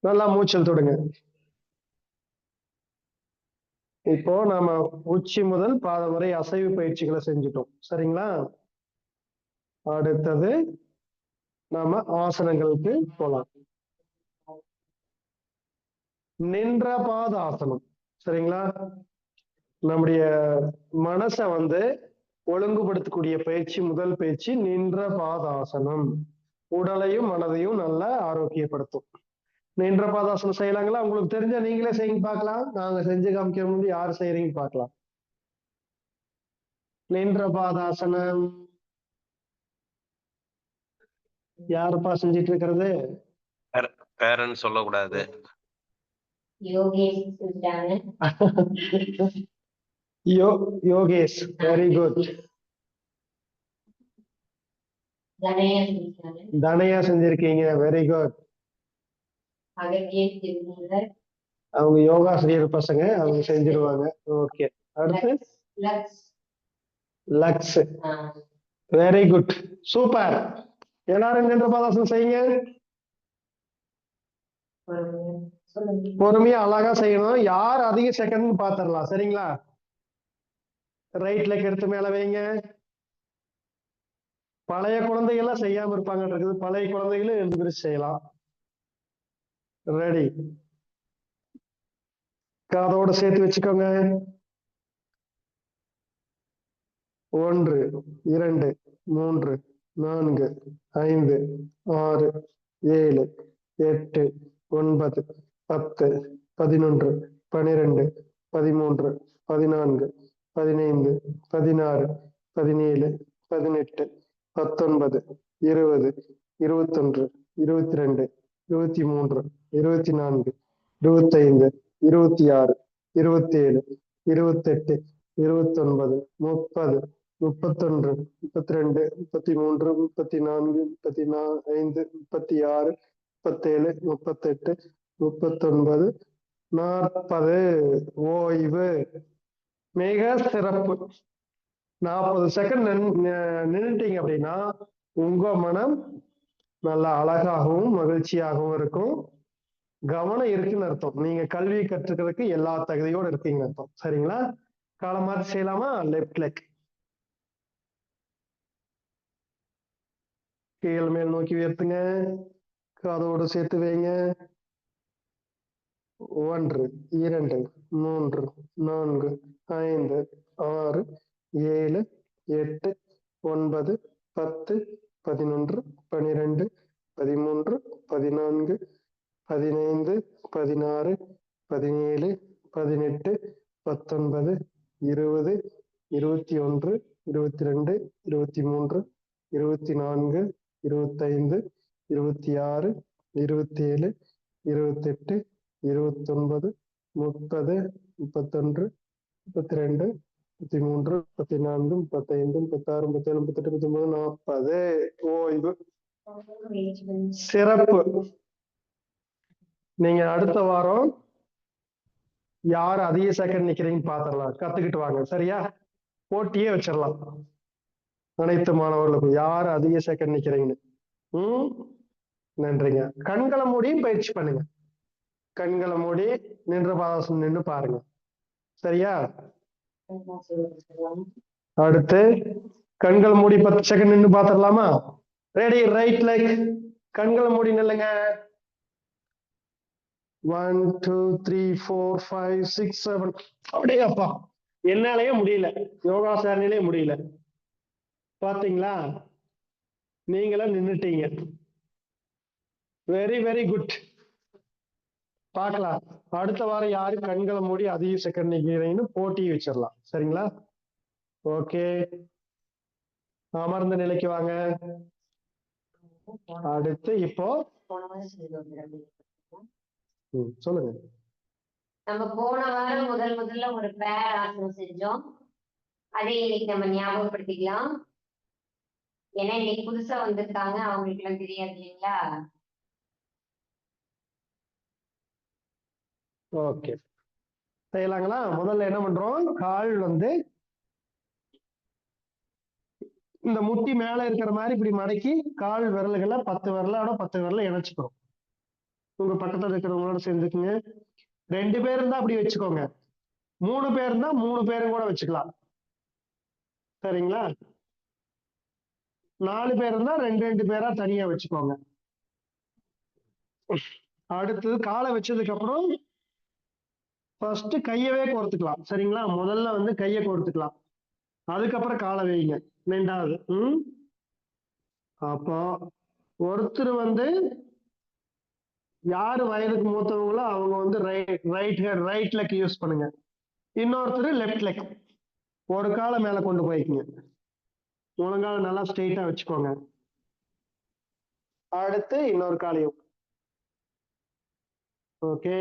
நல்லா மூச்சல் தொடுங்க. இப்போ நாம உச்சி முதல் பாதம் வரை அசைவு பயிற்சிகளை செஞ்சுட்டோம். சரிங்களா? அடுத்தது நாம ஆசனங்களுக்கு போலாம். நின்ற பாத ஆசனம். சரிங்களா? நம்முடைய மனசை ஒழுங்குபடுத்தக்கூடிய பயிற்சி, முதல் பயிற்சி நின்ற பாதாசனம். உடலையும் மனதையும் நல்லா ஆரோக்கியப்படுத்தும். நின்ற பாதாசனம் செய்யலாங்களா? உங்களுக்கு தெரிஞ்ச நீங்களே செய்யுங்க பார்க்கலாம். நாங்க செஞ்சு காமிக்கிற முன்னாடி யார் செய்யறீங்க பார்க்கலாம். நின்ற பாதாசனம் யாருப்பா செஞ்சிட்டு இருக்கிறது? பேரன்னு சொல்லக்கூடாது. Yogesh, very good. தனையா செஞ்சிருக்கீங்க, வெரி குட். அவங்க யோகா செய்யற பசங்க, அவங்க செஞ்சிருவாங்க. ஓகே. அடுத்து லக்ஸ், வெரி குட், சூப்பர். எல்லாரும் நின்ற பாதாசனம் செய்யுங்க. பொறுமையா அழகா செய்யணும். யார் அதிக செகண்ட் பாத்திரலாம். சரிங்களா? ரைட் லெக் எடுத்து மேல வைங்க. பழைய குழந்தைகள் எல்லாம் செய்யாம இருப்பாங்க. பழைய குழந்தைகளும் எழுந்திரிச்சு செய்யலாம். ரெடி. காதோட சேர்த்து வச்சுக்கோங்க. 1 2 3 4 5 6 7 8 9 10 11 12 13 14 15 16 17 18 19 20 21 22 23 24 25 26 27 28 29 30 31 32 33 34 35 36 37 38 39 40. ஓய்வு. மிக சிறப்பு. 40 செகண்ட் நின்னுட்டீங்க அப்படின்னா உங்க மனம் நல்லா அழகாகவும் மகிழ்ச்சியாகவும் இருக்கும். கவனம் இருக்குன்னு அர்த்தம். நீங்க கல்வி கற்றுக்கிறதுக்கு எல்லா தகுதியோடு இருக்கீங்கன்னு அர்த்தம். சரிங்களா? காலம் மாற்றி செய்யலாமா? லெஃப்ட் லெக் கீழ் மேல் நோக்கி உயர்த்துங்க. காதோடு சேர்த்து வைங்க. 1 2 3 4 5 6 7 8 9 10 11 12 13, 14, 15, 16, 17, 18, 19, 20, 21, 22, 23, 24, 25, 26, 27, 28, 29, 30, 31, 32, 33, 34, 35, 36, 37, 38, 39, 40. ஓய்வு. சிறப்பு. நீங்க அடுத்த வாரம் யார் அதிக செகண்ட் நிக்கிறீங்கன்னு பாத்திரலாம், கத்துக்கிட்டு வாங்க. சரியா? போட்டியே வச்சிடலாம் அனைத்து மாணவர்களுக்கும், யார் அதிக செகண்ட் நிக்கிறீங்கன்னு. நன்றிங்க. கண்களை மூடியும் பயிற்சி பண்ணுங்க. கண்களை மூடி நின்ற பாதம் நின்று பாருங்க. சரியா? அடுத்து கண்கள் மூடி 10 செகண்ட் நின்று பாத்திரலாமா? ரெடி, ரைட் லெக், கண்களை மூடி நில்லுங்க. 1 2 3 4 5 6 7. அப்படியே அப்பா, என்னாலயே முடியல, யோகா சாரணிலே முடியல. பாத்தீங்களா? நீங்களும் நின்னுட்டீங்க. Very very good. பார்க்கலாம் அடுத்த வாரம் யாரு கண்களை மூடி அதிக செகண்ட் நிக்கிறீங்கன்னு போட்டி வச்சிடலாம். சரிங்களா? ஓகே, அமர்ந்த நிலைக்கு வாங்க. அடுத்து இப்போ சொல்லுங்க. நம்ம போன வாரம் முதல்ல ஒரு பேர் ஆசனம் செஞ்சோம். அதை இன்னைக்கு நம்ம ஞாபகப்படுத்திக்கலாம். ஏன்னா இன்னைக்கு புதுசா வந்திருக்காங்க, அவங்களுக்கு எல்லாம் தெரியாது இல்லைங்களா? ஓகே, செய்யலாங்களா? முதல்ல என்ன பண்றோம், கால் வந்து இந்த முட்டி மேல இருக்கிற மாதிரி இப்படி மடக்கி கால் விரல்களை 10 விரலோட 10 விரல இணைச்சுக்கிறோம். உங்க பக்கத்துல இருக்கிறவங்களோட சேர்ந்துக்குங்க. 2 பேர் இருந்தா அப்படி வச்சுக்கோங்க, 3 பேர் இருந்தா 3 பேரும் கூட வச்சுக்கலாம். சரிங்களா? 4 பேர் இருந்தா 2 பேரா தனியா வச்சுக்கோங்க. அடுத்தது காலை வச்சதுக்கு அப்புறம் ஃபர்ஸ்ட் கையவே கோர்த்துக்கலாம். சரிங்களா? முதல்ல வந்து கையை கோர்த்துக்கலாம், அதுக்கப்புறம் காலை வைங்க. 2வது. அப்போ ஒருத்தர் வந்து யாரு வயதுக்கு மூத்தவங்களோ அவங்க வந்து ரைட் லெக் யூஸ் பண்ணுங்க, இன்னொருத்தர் லெஃப்ட் லெக். ஒரு காலை மேல கொண்டு போய்க்குங்க, முழங்கால நல்லா ஸ்ட்ரெயிட்டா வச்சுக்கோங்க. அடுத்து இன்னொரு காலையும். Okay,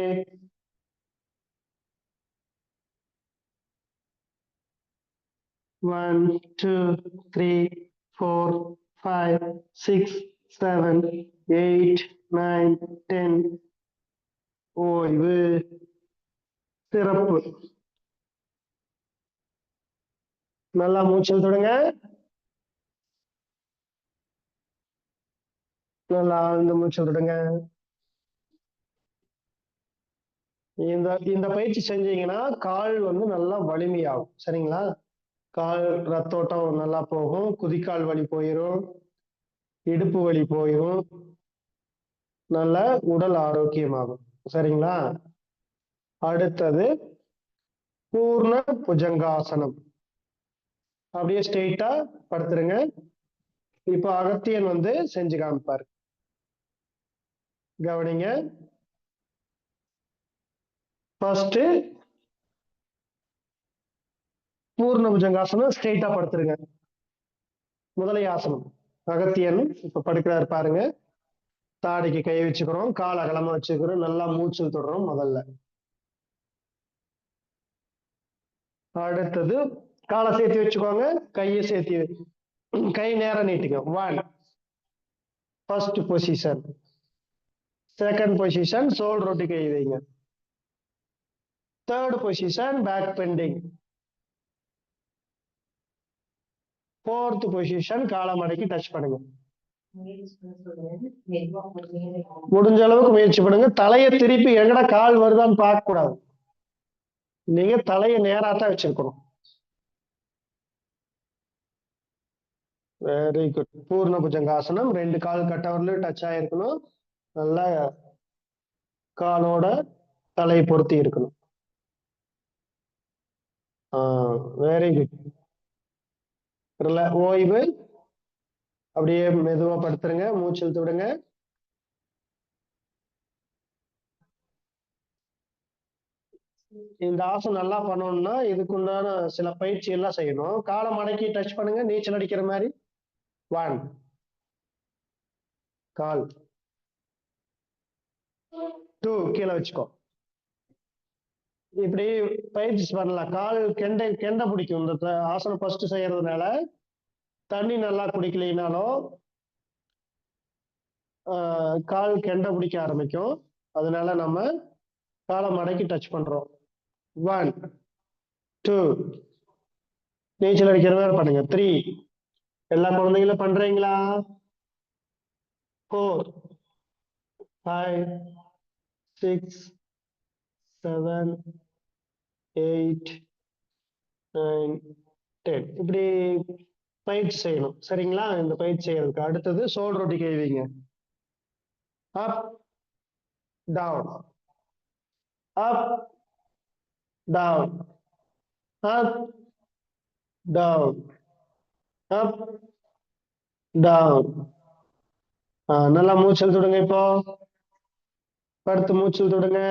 One, 2, 3, 4, 5, 6, 7, 8, 9, 10. ஓய்வு. சிறப்பு. நல்லா மூச்சல் தொடுங்க. நல்லா ஆழ்ந்த மூச்சல் விடுங்க. இந்த பயிற்சி செஞ்சீங்கன்னா கால் வந்து நல்லா வலிமையாகும். சரிங்களா? கால் ரத்தோட்டம் நல்லா போகும், குதிக்கால் வலி போயிடும், இடுப்பு வலி போயிடும், நல்ல உடல் ஆரோக்கியமாகும். சரிங்களா? அடுத்தது பூர்ண புஜங்காசனம். அப்படியே ஸ்ட்ரெயிட்டா படுத்துருங்க. இப்ப அகத்தியன் வந்து செஞ்சு காமிப்பாரு, கவனிங்க. ஃபர்ஸ்ட் பூர்ண புஜங்காசனம், ஸ்ட்ரெயிட்டா படுத்துருங்க. முதலை ஆசனம். அகத்தியன் இப்ப படுக்கிறாரு பாருங்க. தாடிக்கு கை வச்சுக்கிறோம், கால் அகலமா வச்சுக்கிறோம், நல்லா மூச்சல் தொடரும் முதல்ல. அடுத்தது காலை சேர்த்து வச்சுக்கோங்க, கையை சேர்த்து, கை நேரம் நீட்டுங்க. 1 first position. Second position shoulder ஒட்டி கை வைங்க. Third position back bending. Fourth position காலை மடக்கி டச் பண்ணுங்க. முடிஞ்ச அளவுக்கு முயற்சி பண்ணுங்க. தலையை திருப்பி எங்கடா கால் வருதான்னு பார்க்க கூடாது, நீங்க தலையை நேராத்தான் வச்சிருக்கணும். Very good. பூர்ண புஜங்காசனம். 2 கால் கட்டவரல டச் ஆயிருக்கணும், நல்லா காலோட தலை பொருத்தி இருக்கணும். Very good. ஓய்வு. அப்படியே மெதுவா படுத்துருங்க, மூச்சு இழுத்து விடுங்க. இந்த ஆசனம் நல்லா பண்ணணும்னா இதுக்குண்டான சில பயிற்சி எல்லாம் செய்யணும். காலை மடக்கி டச் பண்ணுங்க, நீச்சல் அடிக்கிற மாதிரி. 1 கால் 2 கீழே வச்சுக்கோ. இப்படி பயிற்சி பண்ணலாம். கால் கெண்டை கெண்டை பிடிக்கும். இந்த ஆசனம் ஃபர்ஸ்ட் செய்யறதுனால தண்ணி நல்லா குடிக்கலைனாலும் கால் கெண்டை பிடிக்க ஆரம்பிக்கும். அதனால நம்ம காலை மடக்கி டச் பண்றோம். 1 2 நீச்சல் அடிக்கிற மாதிரி பண்ணுங்க. 3 எல்லா குழந்தைங்களும் பண்றீங்களா? 4 5 6 7 8 9 10 இப்படி பயிற்சி செய்யணும். சரிங்களா? இந்த பயிற்சி செய்யறதுக்கு அடுத்தது சோல் ரொட்டி கைவிங்க. Up down up down up down up down. நல்லா மூச்சல் தொடுங்க. இப்போ படுத்து மூச்சல் தொடுங்க.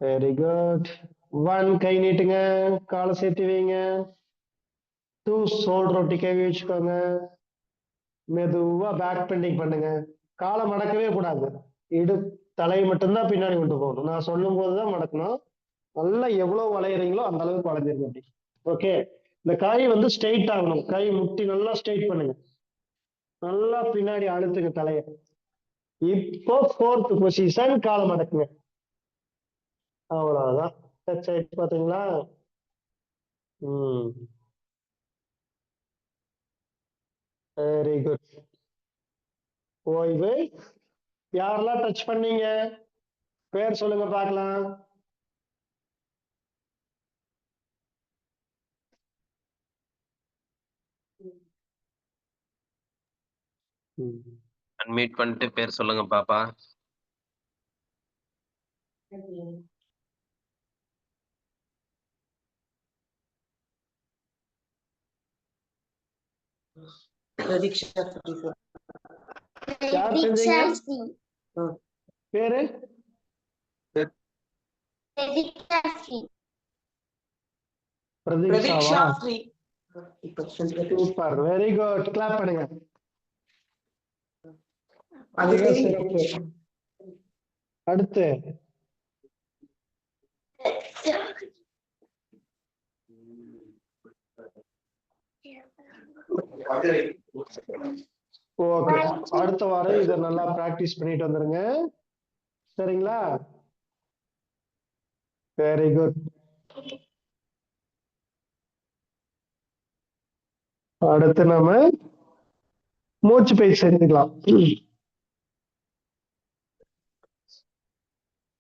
Very good. 1 கை நீட்டுங்க, காலை சேர்த்து வைங்க. 2 சோல் ரொட்டி கைவி வச்சுக்கோங்க. மெதுவா பேக் பெண்டிங் பண்ணுங்க. காலை மடக்கவே கூடாது. தலை மட்டும்தான் பின்னாடி கொண்டு போகணும். நான் சொல்லும் போதுதான் மடக்கணும். நல்லா எவ்வளவு வளையறீங்களோ அந்த அளவுக்கு வளைஞ்சிருங்க. அப்படி ஓகே. இந்த கை வந்து ஸ்ட்ரெயிட் ஆகணும். கை முட்டி நல்லா ஸ்ட்ரெயிட் பண்ணுங்க. நல்லா பின்னாடி அழுத்துங்க தலைய. இப்போ 4th பொசிஷன், காலை மடக்குங்க. அவ்வளவுதான். டச் ஆயிடுச்சு பாத்தீங்களா? Very good. ஓய்வு. யாரெல்லாம் டச் பண்ணீங்க பேர் சொல்லுங்க பார்க்கலாம். அன்மியூட் பண்ணிட்டு பேர் சொல்லுங்க பாப்பா. யார் செஞ்சீங்க? பேரு பிரதீக்ஷாவா? Super, very good. கிளாப் பண்ணுங்க. அதுவே சிறப்பு. அடுத்து ஓகே. அடுத்த வாரம் இதை நல்லா பிராக்டிஸ் பண்ணிட்டு வந்துருங்க. சரிங்களா? Very good. அடுத்து நாம மூச்சு பயிற்சி செஞ்சுக்கலாம்.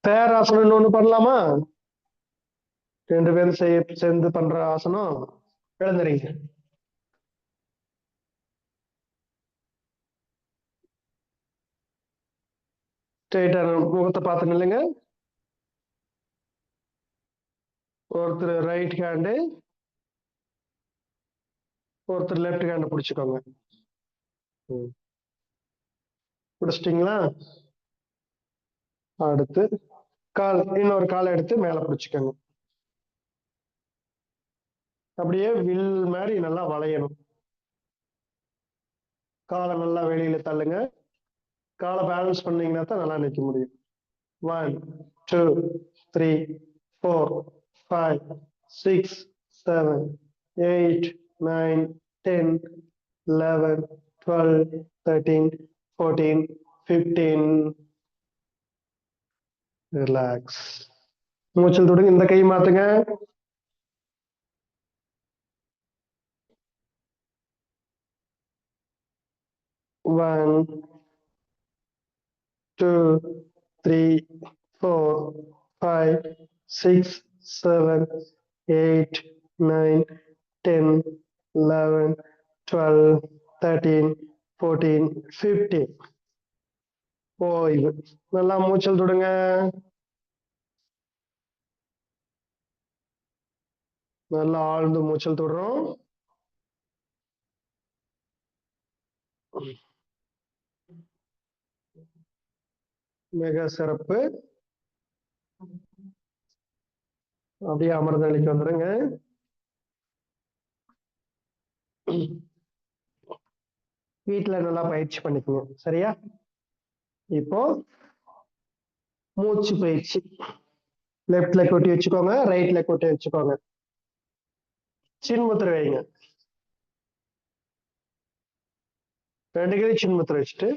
பேராசனம் ஒண்ணு பண்ணலாமா? 2 பேரும் சேர்ந்து பண்ற ஆசனம். எழுந்துறீங்க. ஸ்ட்ரெயிட்டா முகத்தை பார்த்து நில்லுங்க. ஒருத்தர் ரைட் ஹேண்டு, ஒருத்தர் லெஃப்ட் ஹேண்ட் பிடிச்சுக்கோங்க. பிடிச்சிட்டீங்களா? அடுத்து கால், இன்னொரு காலை எடுத்து மேல பிடிச்சுக்கோங்க. அப்படியே வில் மாதிரி நல்லா வளையணும். காலை நல்லா வெளியில தள்ளுங்க. காலை பேலன்ஸ் பண்ணீங்கன்னா தான் நல்லா நிற்க முடியும். 1 2 3 4 5 6 7 8 9 10 11 12 13 14 15. ரிலாக்ஸ். மூச்சல் தொடுங்க. இந்த கை மாத்துங்க. One, 2 3 4 5 6 7 8 9 10 11 12 13 14 15. ஓய்வு. நல்லா மூச்சல் தொடுங்க. நல்லா ஆழ்ந்து மூச்சல் தொடுறோம். மிக சிறப்பு. அப்படியே அமர்ந்த நிலைக்கு வந்துருங்க. வீட்டுல நல்லா பயிற்சி பண்ணிக்கோங்க. சரியா? இப்போ மூச்சு பயிற்சி. லெஃப்ட்ல கொட்டி வச்சுக்கோங்க, ரைட்ல கொட்டி வச்சுக்கோங்க. சின்முத்திரை வைங்க. 2 கை சின்முத்திரை வச்சுட்டு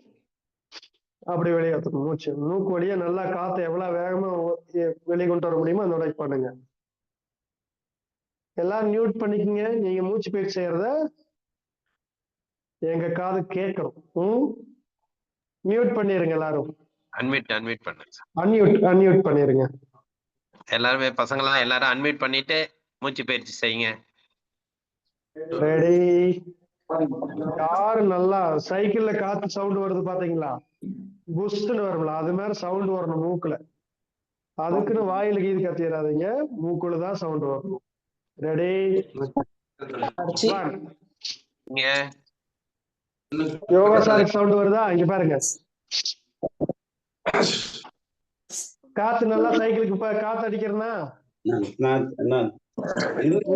அப்படி வெளியேற்றணும். மூச்சு மூக்கு வழியா நல்லா காத்து எவ்வளவு வேகமா வெளியே கொண்டு வர முடியுமோ அந்த உடை பண்ணுங்க. எல்லாரும் மியூட் பண்ணிக்கங்க. நீங்க மூச்சு பயிற்சி செய்யறத எங்க காது கேட்கணும். மியூட் பண்ணிருங்க. எல்லாரும் அன்மியூட் பண்ணுங்க. அன்மியூட் பண்ணிருங்க. எல்லாருமே பசங்களா எல்லாரும் அன்மியூட் பண்ணிட்டு மூச்சு பயிற்சி செய்யுங்க. ரெடி? யாரு நல்லா சைக்கிள்ல காத்து சவுண்ட் வருது பாத்தீங்களா? புஷ்ன்னு வரும்ல, அது மாதிரி சவுண்ட் வரணும் மூக்குல. அதுக்குன்னு வாயில கீது கத்திடாதீங்க, மூக்குல தான் சவுண்ட் வரணும். ரெடி? யோகா சாருக்கு சவுண்ட் வருதா? இங்க பாருங்க, காத்து நல்லா சைக்கிளுக்கு காத்து அடிக்கிறனா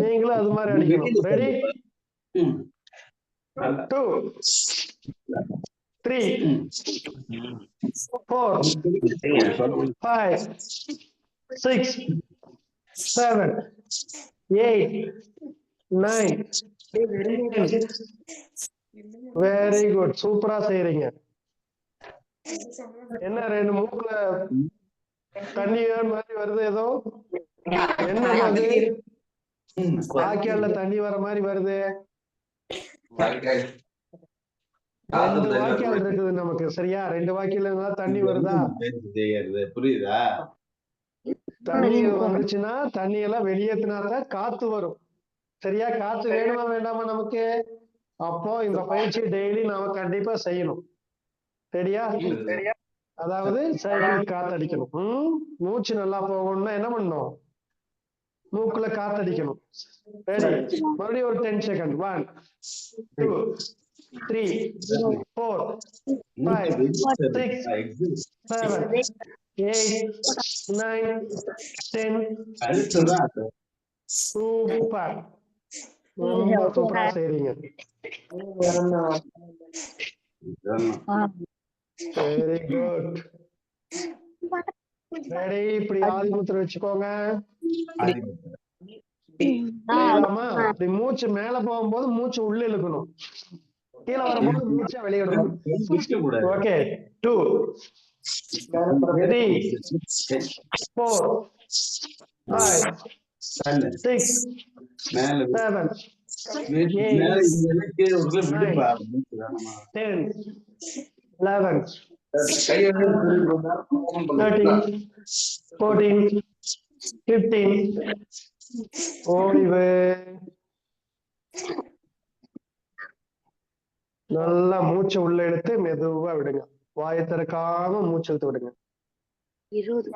நீங்களும் அது மாதிரி அடிக்கணும். ரெடி? 2 3 4 5 6 7 8 9 10. வெரி குட், சூப்பரா செய்யறீங்க. என்ன 2 மூக்குல தண்ணி மாதிரி வருது? ஏதோ என்ன வருது? வாய்க்கால்ல தண்ணி வர மாதிரி வருது. 2 வாய்க்கால் இருக்குது நமக்கு. சரியா? 2 வாய்க்கால தண்ணி வருதா? புரியுதா? தண்ணி வந்துச்சுன்னா தண்ணி எல்லாம் வெளியேற்றினாதான் காத்து வரும். சரியா? காத்து வேணுமா வேண்டாமா நமக்கு? அப்போ இந்த பயிற்சி டெய்லி நாம கண்டிப்பா செய்யணும். சரியா? அதாவது சைக்கிள் காத்தடிக்கணும். மூச்சு நல்லா போகணும்னா என்ன பண்ணணும்? மூக்குல காத்தடிக்கணும். ரெடி? மறுபடியும் ஒரு 10 செகண்ட். 1 2 3 4 5 6 7 8 9 10. சூப்பர், ரொம்ப சூப்பரா செய்றீங்க. Very good. ரெடி? இப்படி ஆதிமுத்திரை வச்சுக்கோங்க. இப்படி மூச்சு மேல போகும்போது மூச்சு உள்ள இழுக்கணும், கீழே வரும்போது மூச்சை வெளியிடணும். ஓகே? 2 3 4 5 6 7 8 10 11 13 14 15. ஓய்வு. நல்லா மூச்சை உள்ள எடுத்து மெதுவா விடுங்க. வாயை திறக்காம மூச்சு எடுத்து விடுங்க. 20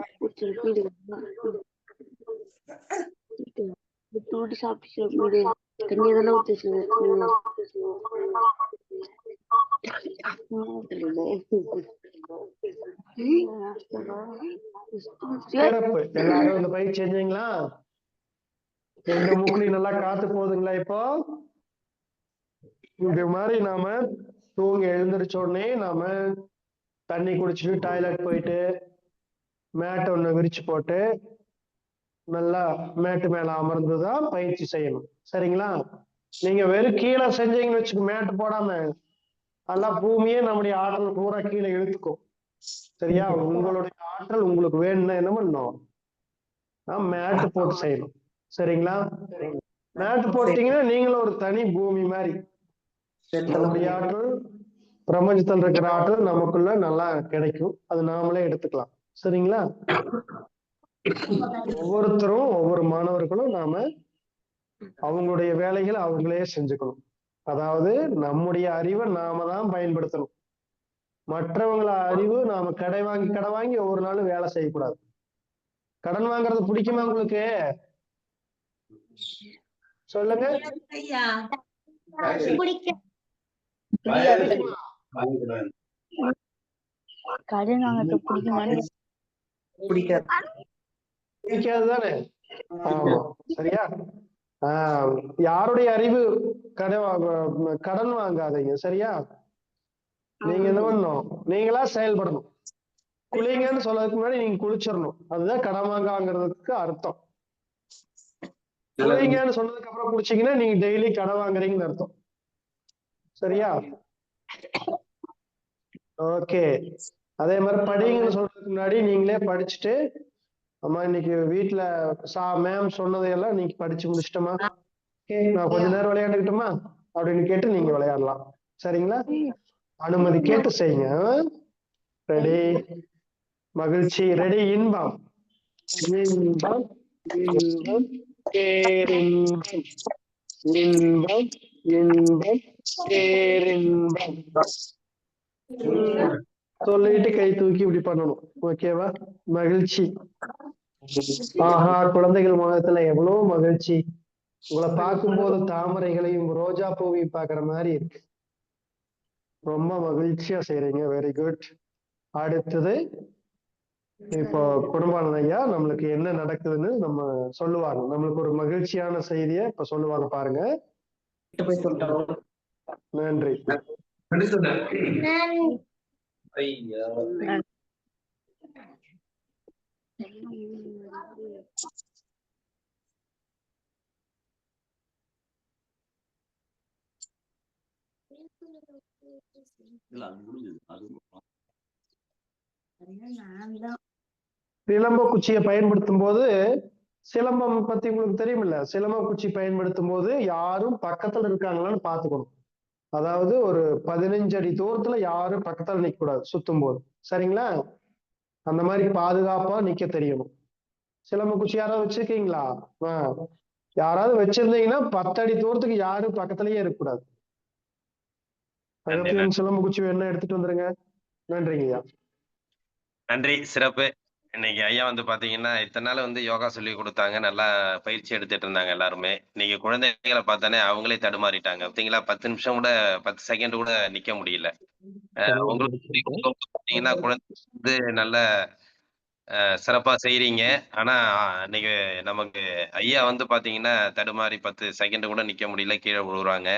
சாப்பிட்டு தண்ணி தானே ஊற்றி சிறப்பு. எல்லாரும் இந்த பயிற்சி செஞ்சீங்களா? 2 மூக்குலையும் நல்லா காத்து போகுதுங்களா? இப்போ இந்த மாதிரி நாம தூங்கி எழுந்திரிச்ச உடனே நாம தண்ணி குடிச்சிட்டு டாய்லெட் போயிட்டு மேட் ஒண்ணு விரிச்சு போட்டு நல்லா மேட்டு மேல அமர்ந்துதான் பயிற்சி செய்யணும். சரிங்களா? நீங்க வெறும் கீழே செஞ்சீங்கன்னு வச்சுக்க, மேட்டு போடாம, நல்லா பூமியே நம்முடைய ஆற்றல் பூரா கீழே இழுத்துக்கும். சரியா? உங்களுடைய ஆற்றல் உங்களுக்கு வேணும்னா என்ன பண்ணணும்? மேட்டு போட்டு செய்யணும். சரிங்களா? மேட்டு போட்டீங்கன்னா நீங்களும் ஒரு தனி பூமி மாதிரி. நம்முடைய ஆற்றல், பிரபஞ்சத்தில் இருக்கிற ஆற்றல் நமக்குள்ள நல்லா கிடைக்கும். அது நாமளே எடுத்துக்கலாம். சரிங்களா? ஒவ்வொருத்தரும் ஒவ்வொரு மாணவர்களும் நாம அவங்களுடைய வேலைகளை அவங்களே செஞ்சுக்கணும். அதாவது நம்முடைய அறிவை நாம தான் பயன்படுத்தணும். மற்றவங்கள அறிவு நாம கடை வாங்கி ஒவ்வொரு நாளும் வேலை செய்யக்கூடாது. கடன் வாங்குறது பிடிக்குமா உங்களுக்கு? சொல்லுங்க. கடன் வாங்குறது பிடிக்குமா? பிடிக்காது தானே? ஆமா, சரியா? யாருடைய அறிவு கடன் வாங்காதீங்க, சரியா? நீங்க என்ன பண்ணணும், நீங்களா செயல்படணும். குளிங்கன்னு சொல்றதுக்கு முன்னாடி நீங்க குளிச்சிடணும், அதுதான் கடன் வாங்காங்கிறதுக்கு அர்த்தம். குளிங்கன்னு சொன்னதுக்கு அப்புறம் குளிச்சீங்கன்னா நீங்க டெய்லி கடன் வாங்குறீங்கன்னு அர்த்தம், சரியா? ஓகே. அதே மாதிரி படிங்கன்னு சொல்றதுக்கு முன்னாடி நீங்களே படிச்சுட்டு, அம்மா இன்னைக்கு வீட்டுல மேம் சொன்னதையெல்லாம் நீங்க படிச்சு முடிச்சிட்டோமா, நான் கொஞ்ச நேரம் விளையாண்டுக்கிட்டுமா அப்படின்னு கேட்டு நீங்க விளையாடலாம், சரிங்களா? அனுமதி கேட்டு செய்யுங்க. ரெடி? மகிழ்ச்சி. ரெடி? இன்பம், இன்பம், இன்பம், பேரின்பம், இன்பம், இன்பம், பேரின்பம். சொல்லிட்டு கை தூக்கி இப்படி பண்ணணும், ஓகேவா? மகிழ்ச்சி. ஆஹா, குழந்தைகள் முகத்துல எவ்வளவு மகிழ்ச்சி. உங்களை பார்க்கும்போது தாமரைகளையும் ரோஜா பூவையும் பாக்குற மாதிரி இருக்கு. ரொம்ப மகிழ்ச்சியா செய்றீங்க, வெரி குட். அடுத்தது இப்போ குடும்பானந்த ஐயா நம்மளுக்கு என்ன நடக்குதுன்னு நம்ம சொல்லுவாங்க, நம்மளுக்கு ஒரு மகிழ்ச்சியான செய்தியை இப்ப சொல்லுவாங்க, பாருங்க. நன்றி. சிலம்ப குச்சியை பயன்படுத்தும் போது, சிலம்பம் பத்தி உங்களுக்கு தெரியுமில்ல, சிலம்ப குச்சி பயன்படுத்தும் போது யாரும் பக்கத்துல இருக்காங்களான்னு பாத்துக்கணும். அதாவது ஒரு 15 அடி தூரத்துல யாரும் பக்கத்துல நிக்க கூடாது சுத்தும் போது, சரிங்களா? அந்த மாதிரி பாதுகாப்பா நிக்க தெரியணும். சிலம்ப குச்சி யாராவது வச்சிருக்கீங்களா? யாராவது வச்சிருந்தீங்கன்னா 10 அடி தூரத்துக்கு யாரும் பக்கத்துலயே இருக்கக்கூடாது. சிலம்ப குச்சி வேணா எடுத்துட்டு வந்துருங்க. நன்றிங்கய்யா. நன்றி, சிறப்பு. இன்னைக்கு ஐயா வந்து பாத்தீங்கன்னா இத்தனை நாள் வந்து யோகா சொல்லி கொடுத்தாங்க, நல்லா பயிற்சி எடுத்துட்டு இருந்தாங்க எல்லாருமே. இன்னைக்கு குழந்தைகளை பார்த்தானே அவங்களே தடுமாறிட்டாங்க. பார்த்தீங்களா, 10 நிமிஷம் கூட 10 செகண்ட் கூட நிக்க முடியல. உங்களுக்கு பாத்தீங்கன்னா குழந்தை வந்து நல்ல சிறப்பா செய்றீங்க. ஆனா இன்னைக்கு நமக்கு ஐயா வந்து பாத்தீங்கன்னா தடுமாறி 10 செகண்ட் கூட நிக்க முடியல, கீழே விழுகுறாங்க.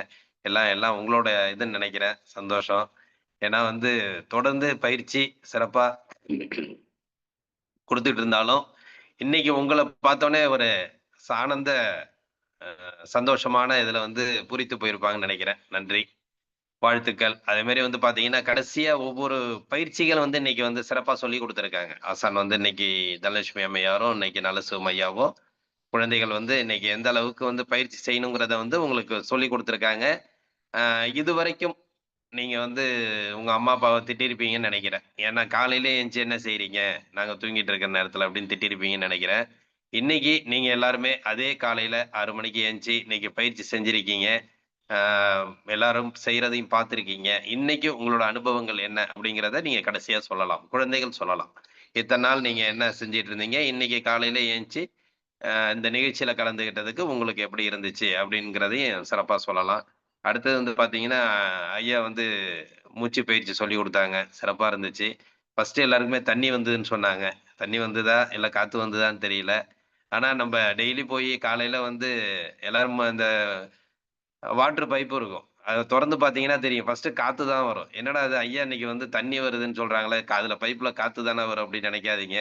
எல்லாம் எல்லாம் உங்களோட இதுன்னு நினைக்கிறேன். சந்தோஷம். ஏன்னா வந்து தொடர்ந்து பயிற்சி சிறப்பா கொடுத்துட்டு இருந்தாலும், இன்னைக்கு உங்களை பார்த்தோன்னே ஒரு ஆனந்த சந்தோஷமான இதுல வந்து பூரித்து போயிருப்பாங்கன்னு நினைக்கிறேன். நன்றி, வாழ்த்துக்கள். அதே மாதிரி வந்து பாத்தீங்கன்னா கடைசியா ஒவ்வொரு பயிற்சிகள் வந்து இன்னைக்கு வந்து சிறப்பா சொல்லி கொடுத்துருக்காங்க. ஆசான் வந்து இன்னைக்கு தனலட்சுமி அம்மையாரும், இன்னைக்கு நலசுவம் ஐயாவும் குழந்தைகள் வந்து இன்னைக்கு எந்த அளவுக்கு வந்து பயிற்சி செய்யணுங்கிறத வந்து உங்களுக்கு சொல்லி கொடுத்துருக்காங்க. இது வரைக்கும் நீங்க வந்து உங்க அம்மா அப்பாவை திட்டிருப்பீங்கன்னு நினைக்கிறேன். ஏன்னா காலையில எந்திச்சு என்ன செய்றீங்க, நாங்க தூங்கிட்டு இருக்கிற நேரத்துல அப்படின்னு திட்டிருப்பீங்கன்னு நினைக்கிறேன். இன்னைக்கு நீங்க எல்லாருமே அதே காலையில 6 மணிக்கு எந்திச்சு இன்னைக்கு பயிற்சி செஞ்சிருக்கீங்க. எல்லாரும் செய்யறதையும் பார்த்திருக்கீங்க. இன்னைக்கு உங்களோட அனுபவங்கள் என்ன அப்படிங்கிறத நீங்க கடைசியா சொல்லலாம், குழந்தைகள் சொல்லலாம். இத்தனை நாள் நீங்க என்ன செஞ்சிட்டு இருந்தீங்க, இன்னைக்கு காலையில எந்திச்சு இந்த நிகழ்ச்சியில கலந்துகிட்டதுக்கு உங்களுக்கு எப்படி இருந்துச்சு அப்படிங்கிறதையும் சிறப்பா சொல்லலாம். அடுத்தது வந்து பாத்தீங்கன்னா ஐயா வந்து மூச்சு பயிற்சி சொல்லி கொடுத்தாங்க, சிறப்பா இருந்துச்சு. ஃபர்ஸ்ட் எல்லாருக்குமே தண்ணி வந்ததுன்னு சொன்னாங்க. தண்ணி வந்ததா இல்ல காத்து வந்ததான்னு தெரியல. ஆனா நம்ம டெய்லி போய் காலையில வந்து எல்லாரும் இந்த வாட்டர் பைப்பும் இருக்கும், அதை திறந்து பாத்தீங்கன்னா தெரியும், ஃபர்ஸ்ட் காத்து தான் வரும். என்னடா அது ஐயா இன்னைக்கு வந்து தண்ணி வருதுன்னு சொல்றாங்களே, அதுல பைப்ல காத்து தானே வரும் அப்படின்னு நினைக்காதீங்க.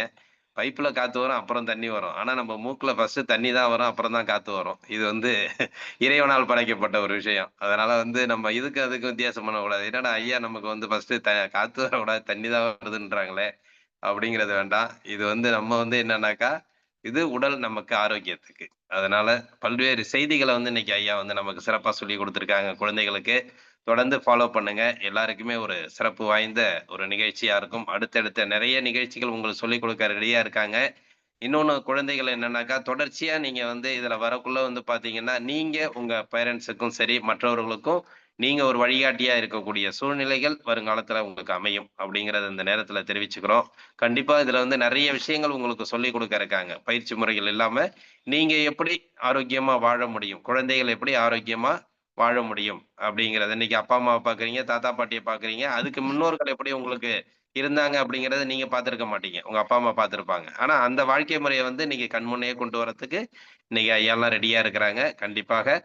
பைப்ல காத்து வரும், அப்புறம் தண்ணி வரும். ஆனா நம்ம மூக்குல ஃபர்ஸ்ட் தண்ணி தான் வரும், அப்புறம் தான் காத்து வரும். இது வந்து இறைவனால் படைக்கப்பட்ட ஒரு விஷயம். அதனால வந்து நம்ம இதுக்கு அதுக்கு வித்தியாசம் பண்ணக்கூடாது. என்னடா ஐயா நமக்கு வந்து ஃபர்ஸ்ட் காத்து வரக்கூடாது, தண்ணி தான் வருதுன்றாங்களே அப்படிங்கிறது வேண்டாம். இது வந்து நம்ம வந்து என்னன்னாக்கா, இது உடல் நமக்கு ஆரோக்கியத்துக்கு. அதனால பல்வேறு செய்திகளை வந்து இன்னைக்கு ஐயா வந்து நமக்கு சிறப்பா சொல்லி கொடுத்துருக்காங்க குழந்தைகளுக்கு. தொடர்ந்து ஃபாலோ பண்ணுங்க. எல்லாருக்குமே ஒரு சிறப்பு வாய்ந்த ஒரு நிகழ்ச்சியா இருக்கும். அடுத்தடுத்த நிறைய நிகழ்ச்சிகள் உங்களுக்கு சொல்லிக் கொடுக்க ரெடியா இருக்காங்க. இன்னொன்னு குழந்தைகள் என்னன்னாக்கா, தொடர்ச்சியா நீங்க வந்து இதுல வரக்குள்ள வந்து பாத்தீங்கன்னா, நீங்க உங்க பேரண்ட்ஸுக்கும் சரி, மற்றவர்களுக்கும் நீங்க ஒரு வழிகாட்டியா இருக்கக்கூடிய சூழ்நிலைகள் வருங்காலத்துல உங்களுக்கு அமையும் அப்படிங்கிறத இந்த நேரத்துல தெரிவிச்சுக்கிறோம். கண்டிப்பா இதுல வந்து நிறைய விஷயங்கள் உங்களுக்கு சொல்லிக் கொடுக்க இருக்காங்க. பயிற்சி முறைகள் இல்லாம நீங்க எப்படி ஆரோக்கியமா வாழ முடியும், குழந்தைகள் எப்படி ஆரோக்கியமா வாழ முடியும் அப்படிங்கிறத, இன்னைக்கு அப்பா அம்மாவை பாக்குறீங்க, தாத்தா பாட்டியை பாக்குறீங்க, அதுக்கு முன்னோர்கள் எப்படி உங்களுக்கு இருந்தாங்க அப்படிங்கிறத நீங்க பார்த்திருக்க மாட்டீங்க. உங்க அப்பா, அம்மா பார்த்திருப்பாங்க. ஆனா அந்த வாழ்க்கை முறைய வந்து இன்னைக்கு கண்முன்னே கொண்டு வரதுக்கு இன்னைக்கு ஐயாலாம் ரெடியா இருக்கிறாங்க. கண்டிப்பாக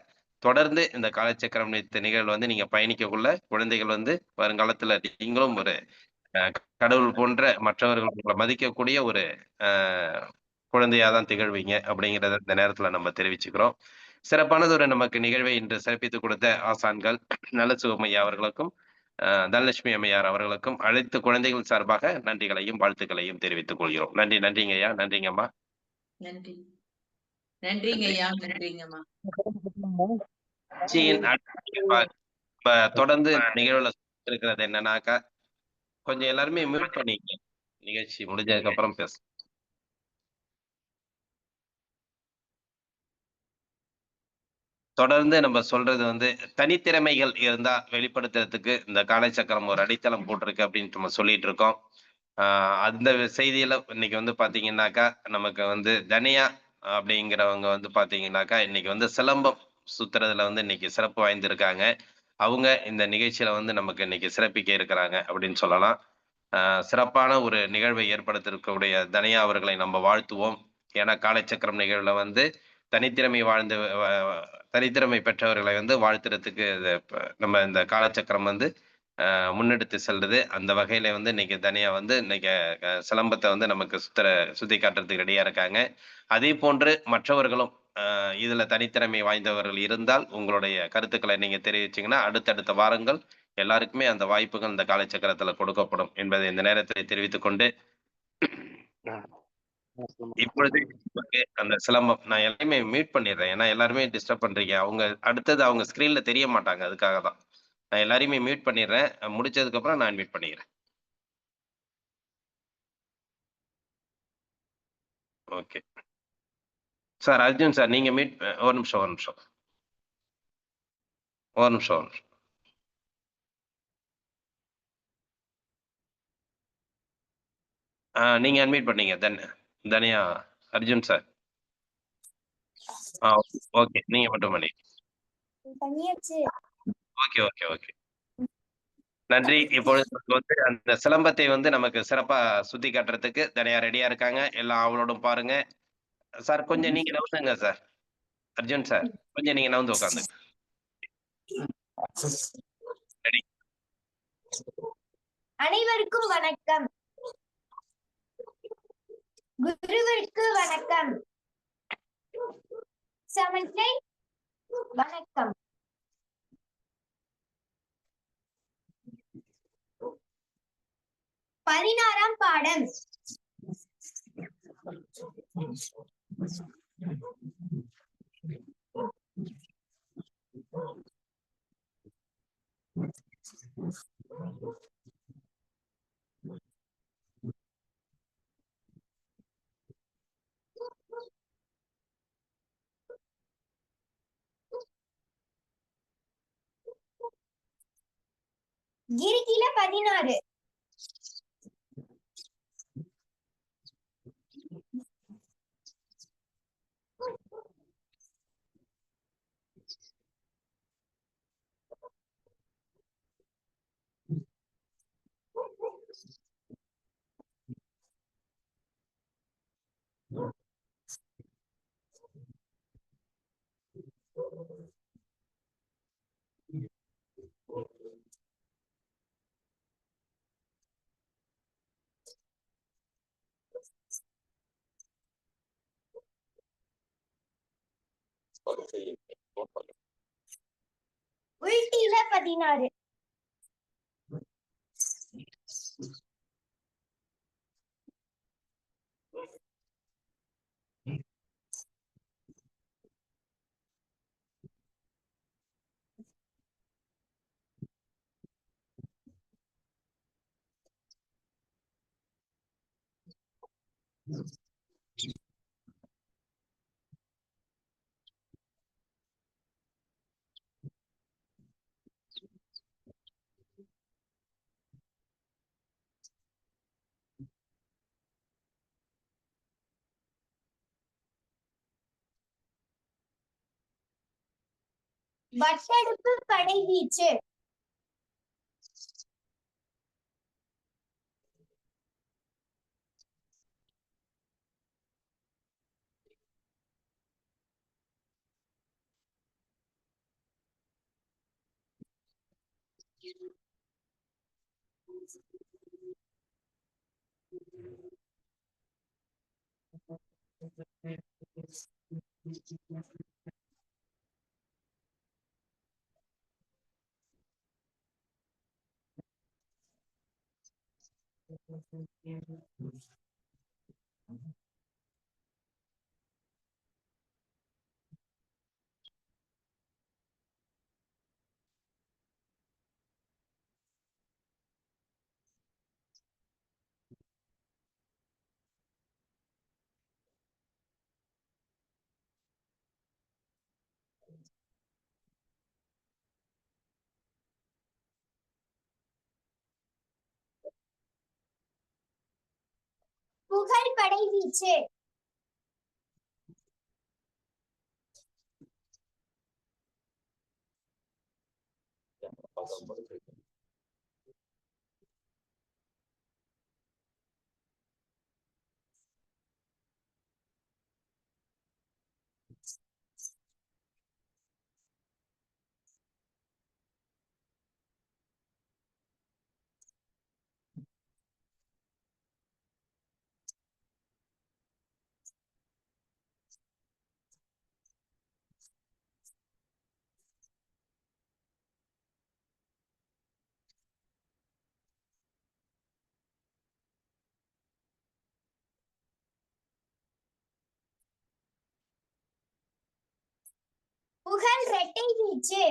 தொடர்ந்து இந்த காலச்சக்கரம் நிகழ்வு வந்து நீங்க பயணிக்கக்குள்ள குழந்தைகள் வந்து வருங்காலத்துல நீங்களும் ஒரு அ கடவுள் போன்ற மற்றவர்கள் உங்கள மதிக்கக்கூடிய ஒரு அ குழந்தையா தான் திகழ்வீங்க அப்படிங்கிறத இந்த நேரத்துல நம்ம தெரிவிச்சுக்கிறோம். சிறப்பானதொரு நமக்கு நிகழ்வை இன்று சிறப்பித்துக் கொடுத்த ஆசான்கள் நல்லசிவம் ஐயா அவர்களுக்கும், தனலட்சுமி அம்மையார் அவர்களுக்கும் அனைத்து குழந்தைகள் சார்பாக நன்றிகளையும், வாழ்த்துக்களையும் தெரிவித்துக் கொள்கிறோம். நன்றி, நன்றிங்க ஐயா. நன்றிங்கம்மா. நன்றி. நன்றிங்க ஐயா. நன்றிங்கம்மா. நிகழ்ச்சியின் இப்ப தொடர்ந்து நிகழ்வுல இருக்கிறது என்னன்னாக்கா, கொஞ்சம் எல்லாருமே மியூட் பண்ணிக்கங்க. நிகழ்ச்சி முடிஞ்சதுக்கு அப்புறம் பேச தொடர்ந்து நம்ம சொல்றது வந்து தனித்திறமைகள் இருந்தா வெளிப்படுத்துறதுக்கு இந்த காலச்சக்கரம் ஒரு அடித்தளம் போட்டிருக்கு அப்படின்ட்டு நம்ம சொல்லிட்டு இருக்கோம். அந்த செய்தியில இன்னைக்கு வந்து பாத்தீங்கன்னாக்கா நமக்கு வந்து தனியா அப்படிங்கிறவங்க வந்து பாத்தீங்கன்னாக்கா இன்னைக்கு வந்து சிலம்பம் சுத்துறதுல வந்து இன்னைக்கு சிறப்பு வாய்ந்திருக்காங்க. அவங்க இந்த நிகழ்ச்சியில வந்து நமக்கு இன்னைக்கு சிறப்பிக்க இருக்கிறாங்க அப்படின்னு சொல்லலாம். சிறப்பான ஒரு நிகழ்வை ஏற்படுத்தியிருக்கக்கூடிய தனியா அவர்களை நம்ம வாழ்த்துவோம். ஏன்னா காலச்சக்கரம் நிகழ்வுல வந்து தனித்திறமை வாழ்ந்து தனித்திறமை பெற்றவர்களை வந்து வாழ்த்துறதுக்கு நம்ம இந்த காலச்சக்கரம் வந்து முன்னெடுத்து செல்றது. அந்த வகையில வந்து இன்னைக்கு தனியா வந்து இன்னைக்கு சிலம்பத்தை வந்து நமக்கு சுத்தி காட்டுறதுக்கு ரெடியா இருக்காங்க. அதே போன்று மற்றவர்களும் இதுல தனித்திறமை வாய்ந்தவர்கள் இருந்தால் உங்களுடைய கருத்துக்களை நீங்க தெரிவிச்சீங்கன்னா அடுத்தடுத்த வாரங்கள் எல்லாருக்குமே அந்த வாய்ப்புகள் இந்த காலச்சக்கரத்துல கொடுக்கப்படும் என்பதை இந்த நேரத்தில் தெரிவித்துக் கொண்டு இப்பொழுது அந்த சிலம்பம் நான் எல்லாமே மியூட் பண்ணிடுறேன். ஏன்னா எல்லாருமே டிஸ்டர்ப் பண்றீங்க. அவங்க அடுத்தது அவங்க ஸ்கிரீன்ல தெரிய மாட்டாங்க. அதுக்காக தான். நான் எல்லாரையுமே மியூட் பண்ணிடுறேன். முடிச்சதுக்கு அப்புறம் நான் மியூட் பண்ணிக்கிறேன். ஓகே. சார் அர்ஜுன் சார் நீங்க மியூட் ஒரு நிமிஷம், ஒரு நிமிஷம். ஒரு நிமிஷம், ஒரு நிமிஷம். நீங்க அன்மியூட் பண்ணீங்க. தனியா அர்ஜுன் சார். ஓகே. நீங்க மட்டும் பண்ணி. Okay, okay, okay. நன்றி. இப்பொழுது வந்து அந்த சிலம்பத்தை வந்து நமக்கு சிறப்பா சுத்தி காட்டுறதுக்கு தனியா ரெடியா இருக்காங்க. எல்லாம் அவளோடும் பாருங்க. சார் கொஞ்சம் நீங்க நவுந்துங்க சார். அர்ஜுன் சார் கொஞ்சம் நீங்க நவுந்து உட்காந்துங்க. ரெடி. அனைவருக்கும் வணக்கம். குருவிற்கு வணக்கம். சமத்தை வணக்கம். பதினாறாம் பாடம். கிரிகில 16. உள்டில 16. வட்டெடுப்பு படைவீச்சு. புகழ்படை வீச்சு. புகழ் ரெட்டை வீச்சு.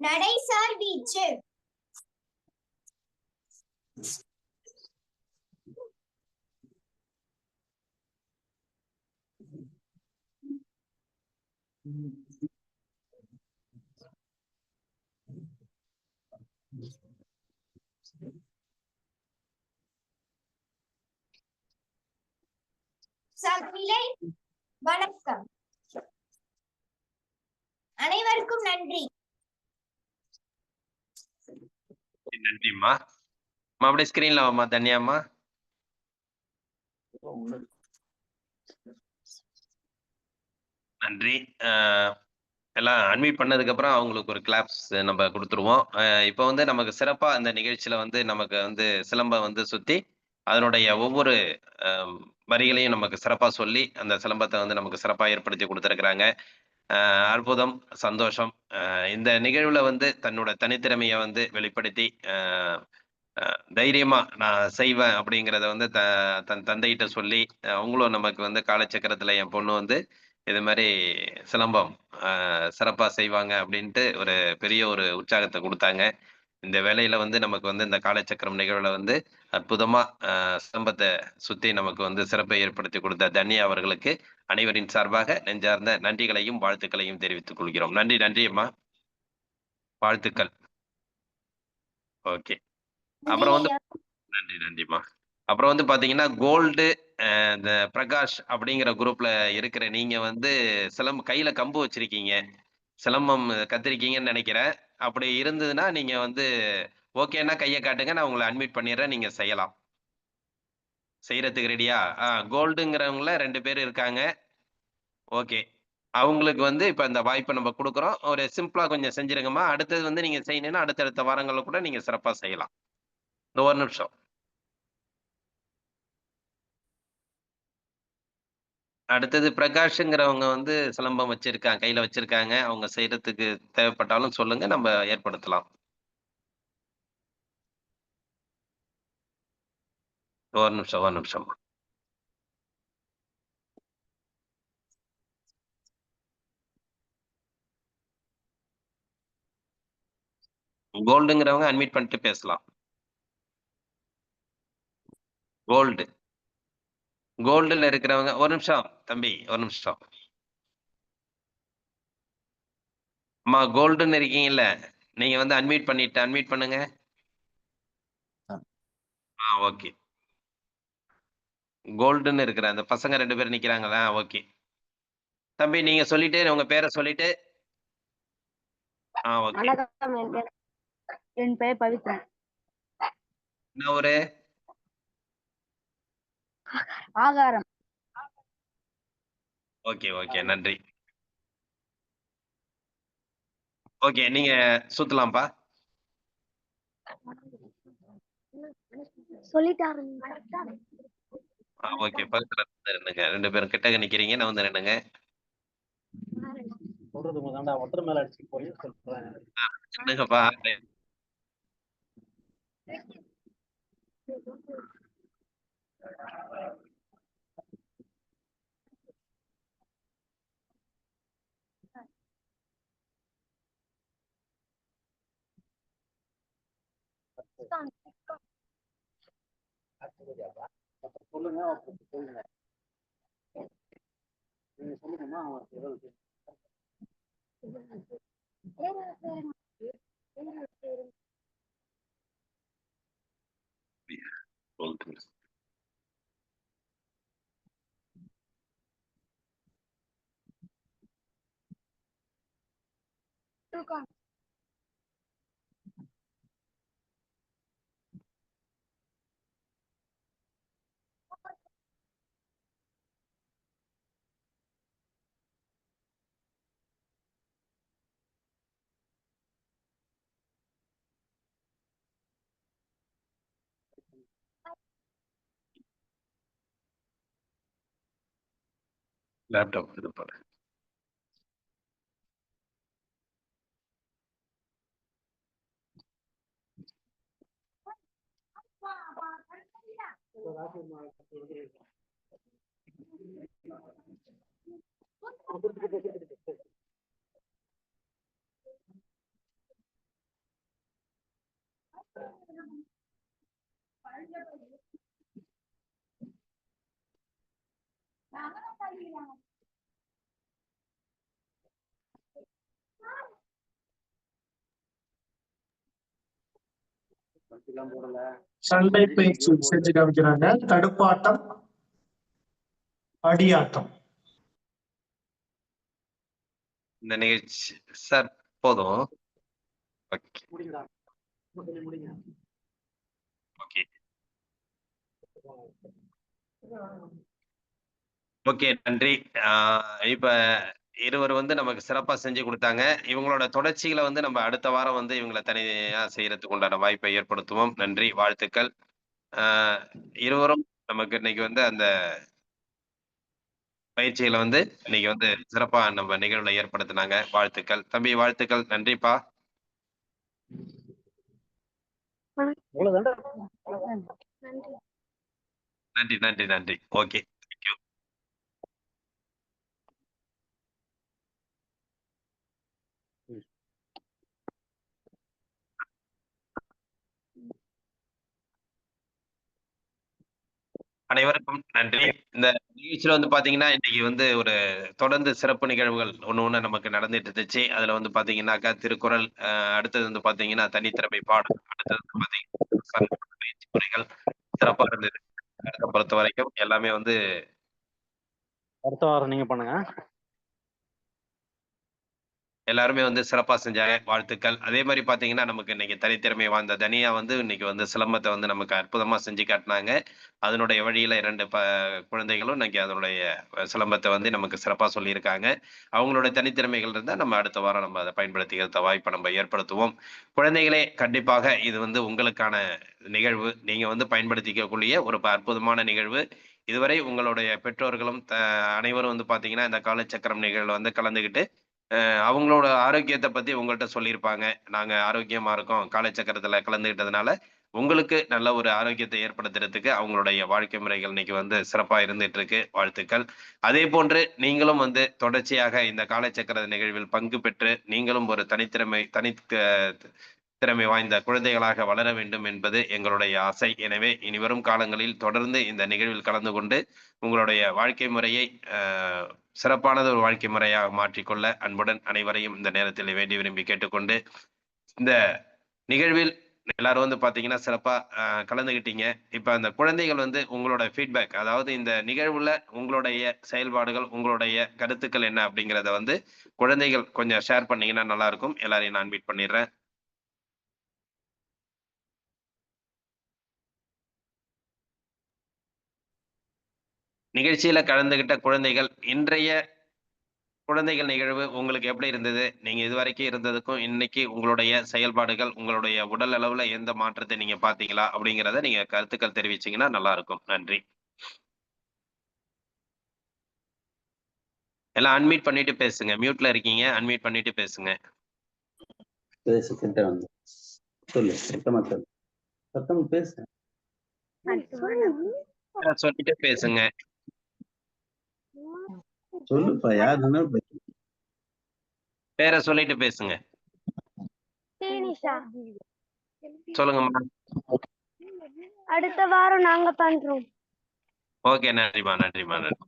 நடைசார் வீச்சு. சகிலை வணக்கம். அனைவருக்கும் நன்றி. நன்றிம்மா. அப்படியே ஸ்கிரீன்ல வாம்மா தன்யாம்மா. நன்றி. எல்லாம் அன்மியூட் பண்ணதுக்கு அப்புறம் அவங்களுக்கு ஒரு கிளாப்ஸ் நம்ம கொடுத்துருவோம். இப்போ வந்து நமக்கு சிறப்பா அந்த நிகழ்ச்சியில வந்து நமக்கு வந்து சிலம்பம் வந்து சுத்தி அதனுடைய ஒவ்வொரு வரிகளையும் நமக்கு சிறப்பா சொல்லி அந்த சிலம்பத்தை வந்து நமக்கு சிறப்பா ஏற்படுத்தி கொடுத்துருக்குறாங்க. அற்புதம், சந்தோஷம். இந்த நிகழ்வுல வந்து தன்னோட தனித்திறமையை வந்து வெளிப்படுத்தி தைரியமா நான் செய்வேன் அப்படிங்கிறத வந்து தன் தந்தைகிட்ட சொல்லி அவங்களும் நமக்கு வந்து காலச்சக்கரத்துல என் பொண்ணு வந்து இது மாதிரி சிலம்பம் சிறப்பா செய்வாங்க அப்படின்ட்டு ஒரு பெரிய ஒரு உற்சாகத்தை கொடுத்தாங்க. இந்த வேலையில வந்து நமக்கு வந்து இந்த காலச்சக்கரம் நிகழ்வுல வந்து அற்புதமா சிலம்பத்தை சுத்தி நமக்கு வந்து சிறப்பை ஏற்படுத்தி கொடுத்த தன்யா அவர்களுக்கு அனைவரின் சார்பாக நெஞ்சார்ந்த நன்றிகளையும் வாழ்த்துக்களையும் தெரிவித்துக் கொள்கிறோம். நன்றி. நன்றி அம்மா. வாழ்த்துக்கள். ஓகே. அப்புறம் வந்து நன்றி. நன்றிம்மா. அப்புறம் வந்து பாத்தீங்கன்னா கோல்டு இந்த பிரகாஷ் அப்படிங்கிற குரூப்ல இருக்கிற நீங்க வந்து சிலம்பம் கையில கம்பு வச்சிருக்கீங்க, சிலம்பம் கத்திருக்கீங்கன்னு நினைக்கிறேன். அப்படி இருந்ததுன்னா நீங்க வந்து ஓகேன்னா கையை காட்டுங்க, நான் உங்களை அட்மிட் பண்ணிடுறேன், நீங்க செய்யலாம். செய்யறதுக்கு ரெடியா? கோல்டுங்கிறவங்கள 2 பேர் இருக்காங்க. ஓகே. அவங்களுக்கு வந்து இப்ப இந்த வாய்ப்பை நம்ம கொடுக்குறோம். ஒரு சிம்பிளா கொஞ்சம் செஞ்சிருங்கம்மா. அடுத்தது வந்து நீங்க செய்யணும்னா அடுத்தடுத்த வாரங்கள்ல கூட நீங்க சிறப்பா செய்யலாம். இந்த ஒரு நிமிஷம். அடுத்தது பிரகாஷ்ங்கிறவங்க வந்து சிலம்பம் வச்சிருக்காங்க, கையில வச்சிருக்காங்க. அவங்க செய்யறதுக்கு தேவைப்பட்டாலும் சொல்லுங்க, நம்ம ஏற்படுத்தலாம். ஒரு நிமிஷம், ஒரு நிமிஷம். கோல்டுங்கிறவங்க அட்மிட் பண்ணிட்டு பேசலாம். கோல்டு. கோல்டுல இருக்கிறவங்க ஒரு நிமிஷம் தம்பி, ஒரு நிமிஷம். அம்மா கோல்டுன்னு இருக்கீங்கல்ல, நீங்க வந்து அட்மிட் பண்ணுங்க. ஓகே. கோல்டுன்னு இருக்கிற அந்த பசங்க 2 பேர் நிக்கிறாங்களா? ஓகே. தம்பி நீங்க சொல்லிட்டு உங்க பேரை சொல்லிட்டு ஓகே. வணக்கம், என் பெயர் பவித்ரன். என்ன ஊரு? ஆகாரம். Okay, okay. நன்றி. ஓகே, நீங்க சுத்தலாம்ப்பா. சொல்லிட்டாரு. ஓகே. பக்கத்துல வந்து நின்னுங்க. 2 பேரும் கிட்டக்க நிக்கிறீங்க. நான் வந்து நின்னுங்க. நின்னுங்கப்பா. கோல்டு. லேப்டாப் இது பாரு. சண்டை பயிற்சி செஞ்சு காமிக்கிறாங்க. தடுப்பாட்டம், அடியாட்டம். இந்த நிகழ்ச்சி சார் போதும். ஓகே. ஓகே. ஓகே, நன்றி. இப்ப இருவர் வந்து நமக்கு சிறப்பா செஞ்சு குடுத்தாங்க. இவங்களோட தொடர்ச்சிகள வந்து நம்ம அடுத்த வாரம் வந்து இவங்கள தனியா செய்யறதுக்கு உண்டான வாய்ப்பை ஏற்படுத்துவோம். நன்றி, வாழ்த்துக்கள். ஆ இருவரும் நமக்கு இன்னைக்கு வந்து அந்த பயிற்சிகள வந்து இன்னைக்கு வந்து சிறப்பா நம்ம நிகழ்வுல ஏற்படுத்துனாங்க. வாழ்த்துக்கள். தம்பி வாழ்த்துக்கள். நன்றிப்பா. நன்றி, நன்றி, நன்றி. ஓகே. Thank you. அனைவருக்கும் நன்றி. இந்த நிகழ்ச்சியில வந்து பாத்தீங்கன்னா, இன்னைக்கு வந்து ஒரு தொடர்ந்து சிறப்பு நிகழ்வுகள் ஒண்ணு நமக்கு நடந்துட்டு இருந்துச்சு. அதுல வந்து பாத்தீங்கன்னாக்கா திருக்குறள், அடுத்தது வந்து பாத்தீங்கன்னா தனித்திறமை பாடம், அடுத்தது வந்து பாத்தீங்கன்னா பயிற்சி முறைகள் சிறப்பா இருந்தது. பொறுத்த வரைக்கும் எல்லாமே வந்து அடுத்த வாரம் நீங்க பண்ணுங்க. எல்லாருமே வந்து சிறப்பா செஞ்சாங்க. வாழ்த்துக்கள். அதே மாரி பார்த்தீங்கன்னா, நமக்கு இன்னைக்கு தனித்திறமை வாய்ந்த தனியா வந்து இன்னைக்கு வந்து சிலம்பத்த வந்து நமக்கு அற்புதமா செஞ்சு காட்டுனாங்க. அதனுடைய வழியில 2 குழந்தைகளும் இன்னைக்கு அதனுடைய சிலம்பத்த வந்து நமக்கு சிறப்பா சொல்லியிருக்காங்க. அவங்களோட தனித்திறமைகள் இருந்தா நம்ம அடுத்த வாரம் நம்ம அத பயன்படுத்திக்கிறத வாய்ப்ப நம்ம ஏற்படுத்துவோம். குழந்தைகளே கண்டிப்பாக இது வந்து உங்களுக்கான நிகழ்வு. நீங்க வந்து பயன்படுத்திக்கக்கூடிய ஒரு அற்புதமான நிகழ்வு. இதுவரை உங்களுடைய பெற்றோர்களும் அனைவரும் வந்து பார்த்தீங்கன்னா, இந்த காலச்சக்கரம் நிகழ்வுல வந்து கலந்துக்கிட்டு, அவங்களோட ஆரோக்கியத்த பத்தி உங்கள்ட்ட சொல்லியிருப்பாங்க. நாங்க ஆரோக்கியமா இருக்கோம். காலச்சக்கரத்துல கலந்துக்கிட்டதுனால, உங்களுக்கு நல்ல ஒரு ஆரோக்கியத்தை ஏற்படுத்துறதுக்கு அவங்களுடைய வாழ்க்கை முறைகள் இன்னைக்கு வந்து சிறப்பா இருந்துட்டு இருக்கு. வாழ்த்துக்கள். அதேபோன்று நீங்களும் வந்து தொடர்ச்சியாக இந்த காலச்சக்கர நிகழ்வில் பங்கு பெற்று, நீங்களும் ஒரு திறமை வாய்ந்த குழந்தைகளாக வளர வேண்டும் என்பது எங்களுடைய ஆசை. எனவே இனிவரும் காலங்களில் தொடர்ந்து இந்த நிகழ்வில் கலந்து கொண்டு உங்களுடைய வாழ்க்கை முறையை சிறப்பானது ஒரு வாழ்க்கை முறையாக மாற்றிக்கொள்ள அன்புடன் அனைவரையும் இந்த நேரத்தில் வேண்டி விரும்பி கேட்டுக்கொண்டு, இந்த நிகழ்வில் எல்லாரும் வந்து பாத்தீங்கன்னா சிறப்பா கலந்துகிட்டீங்க. இப்ப அந்த குழந்தைகள் வந்து உங்களோட ஃபீட்பேக், அதாவது இந்த நிகழ்வுல உங்களுடைய செயல்பாடுகள், உங்களுடைய கருத்துக்கள் என்ன அப்படிங்கிறத வந்து குழந்தைகள் கொஞ்சம் ஷேர் பண்ணீங்கன்னா நல்லா இருக்கும். எல்லாரையும் நான் மீட் பண்ணிடுறேன். நிகழ்ச்சியில கலந்துகிட்ட குழந்தைகள், இன்றைய குழந்தைகள் நிகழ்வு உங்களுக்கு எப்படி இருந்தது? நீங்க இதுவரைக்கும் இருந்ததுக்கும் இன்னைக்கு உங்களுடைய செயல்பாடுகள், உங்களுடைய உடல் அளவுல எந்த மாற்றத்தை நீங்க பார்த்தீங்களா? அப்படிங்கிறத நீங்க கருத்துக்கள் தெரிவிச்சீங்கன்னா நல்லா இருக்கும். நன்றி. எல்லாம் அன்மியூட் பண்ணிட்டு பேசுங்க. மியூட்ல இருக்கீங்க. அன்மியூட் பண்ணிட்டு பேசுங்க. பேசு கிட்ட வந்து சொல்லு, சத்தமா சொல்லு, சத்தமா பேசு, சொல்லிட்டு பேசுங்க. சொல்லுப்பா. யாருன்னா பேரை சொல்லிட்டு பேசுங்க. சொல்லுங்கம்மா. அடுத்த வாரம் நாங்க பண்றோம். ஓகே, நன்றிம்மா, நன்றிம்மா, நன்றி.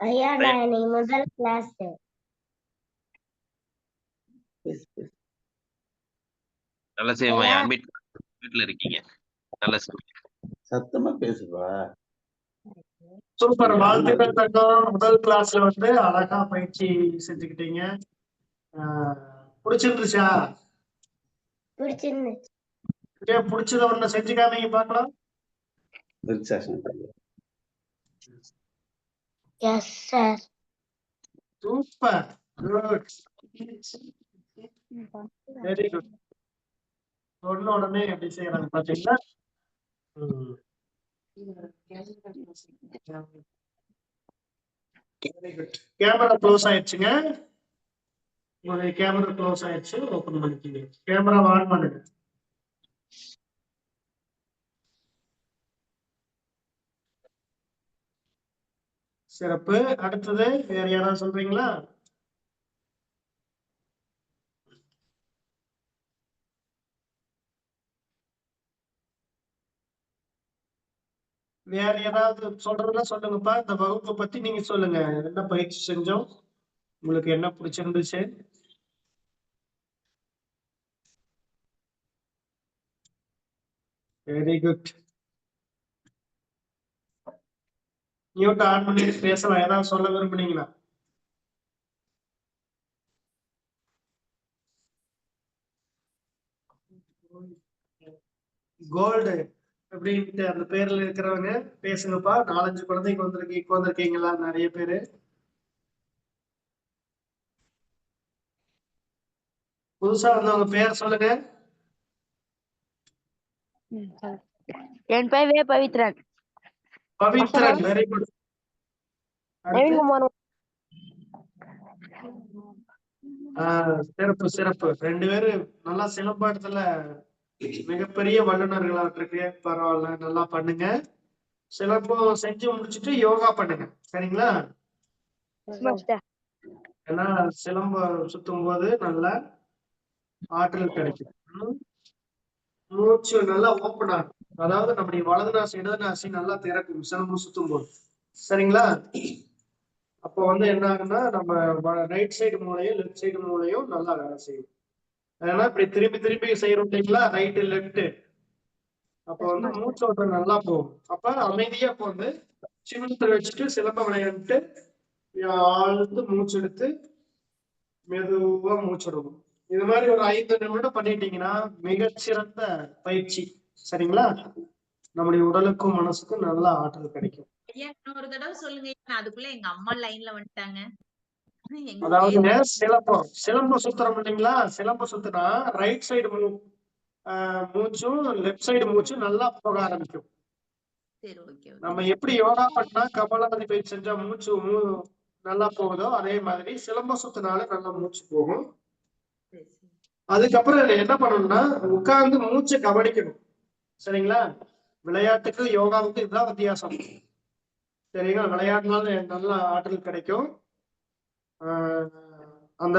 ஐயா நான் இன்னைக்கு முதல் கிளாஸ். பேசு, பேசு. நல்ல செய்யுமா. அன்மியூட் வீட்டுல இருக்கீங்க. நல்ல செய்யுங்க. சத்தமா பேசுப்பா. சூப்பர். வாழ்த்துக்கள் தங்கம். முதல் கிளாஸ்ல வந்து அழகா பயிற்சி செஞ்சுக்கிட்டீங்க. பிடிச்சிருந்துச்சா? பிடிச்சிருந்துச்சு. பிடிச்சத ஒண்ணு செஞ்சு காமிங்க பார்க்கலாம். Yes sir. Super, good, very good. சொன்ன உடனே எப்படி செய்யறாங்க பாத்தீங்களா? Very good. கேமரா க்ளோஸ் ஆயிடுச்சுங்க. உங்களுடைய கேமரா க்ளோஸ் ஆயிடுச்சு. ஓபன் பண்ணிக்கீங்க. கேமரா ஆன் பண்ணுங்க. சிறப்பு. அடுத்தது வேற யாராவது சொல்றீங்களா? வேற ஏதாவது சொல்றதுன்னா சொல்லுங்கப்பா. இந்த வகுப்பை பத்தி நீங்க சொல்லுங்க. என்ன பயிற்சி செஞ்சோம், உங்களுக்கு என்ன பிடிச்சிருந்துச்சு? Very good. மியூட் ஆன் பண்ணி பேசலாம். ஏதாவது சொல்ல விரும்புனீங்களா? கோல்டு அப்படின்ட்டு அந்த பேர்ல இருக்கிறவங்க பேசுங்கப்பா. 4-5 குழந்தைங்க வந்திருக்கீங்களா? நிறைய பேரு. புதுசா வந்தவங்க பேர் சொல்லுங்க. என் பெயர் வே. பவித்ரன். பவித்ரன். Very good. சிறப்பு, சிறப்பு. 2 பேரு நல்லா சிலம்பாட்டத்துல மிகப்பெரிய வல்லுநர்களா இருக்கு. பரவாயில்ல, நல்லா பண்ணுங்க. சிலம்பம் செஞ்சு முடிச்சுட்டு யோகா பண்ணுங்க. சரிங்களா? ஏன்னா சிலம்பம் சுத்தும் போது நல்லா ஆற்றல் கிடைக்கும். மூச்சு நல்லா ஓப்பன் ஆகும். அதாவது நம்முடைய வலது நாசி இடது நாசி நல்லா திறக்கும் சிலம்பம் சுத்தும் போது. சரிங்களா? அப்போ வந்து என்ன ஆகுன்னா, நம்ம ரைட் சைடு மூளையும் லெஃப்ட் சைடு மூளையும் நல்லா வேலை செய்யும். அதனால இப்படி திருப்பி திருப்பி செய்யறோம் இல்லைங்களா? Right left. அப்ப வந்து மூச்சோட்டம் நல்லா போகும். அப்ப அமைதியா வந்து சிவத்தை வச்சுட்டு சிலம்ப விளையாண்டுட்டு ஆழ்ந்து மூச்சு எடுத்து மெதுவா மூச்சிடணும். இது மாதிரி ஒரு 5 நிமிடம் பண்ணிட்டீங்கன்னா மிகச்சிறந்த பயிற்சி. சரிங்களா? நம்முடைய உடலுக்கும் மனசுக்கும் நல்ல ஆற்றல் கிடைக்கும். ஐயா இன்னொரு தடவை சொல்லுங்க. அதுக்குள்ள எங்க அம்மா லைன்ல வந்துட்டாங்க. அதாவது சிலம்பம் சுத்துறோம் இல்லைங்களா? சிலம்பம் சுத்துனா ரைட் சைடு மூவ் மூச்சும் லெஃப்ட் சைடு மூச்சும் நல்லா போக ஆரம்பிக்கும். சரி, ஓகே, ஓகே. நம்ம எப்படி யோகா பண்ணா கபாலபதி பயிற்சி செஞ்சா மூச்சு நல்லா போகுதோ அதே மாதிரி சிலம்ப சுத்தினால நல்லா மூச்சு போகும். சரி, சரி. அதுக்கப்புறம் என்ன பண்ணணும்னா உட்கார்ந்து மூச்சை கவனிக்கணும். சரிங்களா? விளையாட்டுக்கு யோகாவுக்கு இதுதான் வித்தியாசம். சரிங்களா? விளையாட்டுனால நல்ல ஆற்றல் கிடைக்கும். அந்த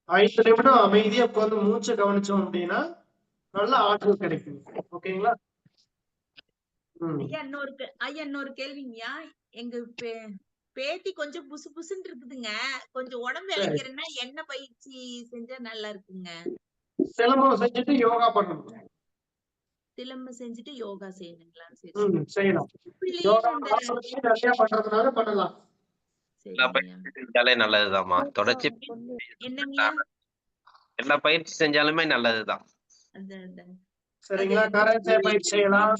5 நிமிடம் அமைதியா உட்கார்ந்து மூச்சை கவனிச்சோம் அப்படின்னா நல்ல ஆற்றல் கிடைக்கும். ஓகேங்களா? ஐயா இன்னொரு கேள்விங்கய்யா. எங்க பேத்தி கொஞ்சம் புசு புசுன்னு இருக்குதுங்க. கொஞ்சம் உடம்பு இளைக்கிறேன்னா என்ன பயிற்சி செஞ்சா நல்லா இருக்குங்க? சிலம்பம் செஞ்சுட்டு யோகா பண்ணணும். சிலம்பம் செஞ்சுட்டு யோகா செய்யணுங்களா? சரி, செய்யலாம். யோகா நிறைய பண்றதுனால பண்ணலாம். செஞ்சாலே நல்லதுதாம்மா. தொடர்ச்சி என்னங்கய்யா? எல்லா பயிற்சி செஞ்சாலுமே நல்லதுதான். சரிங்களா? கராத்தே பயிற்சி செய்யலாம்.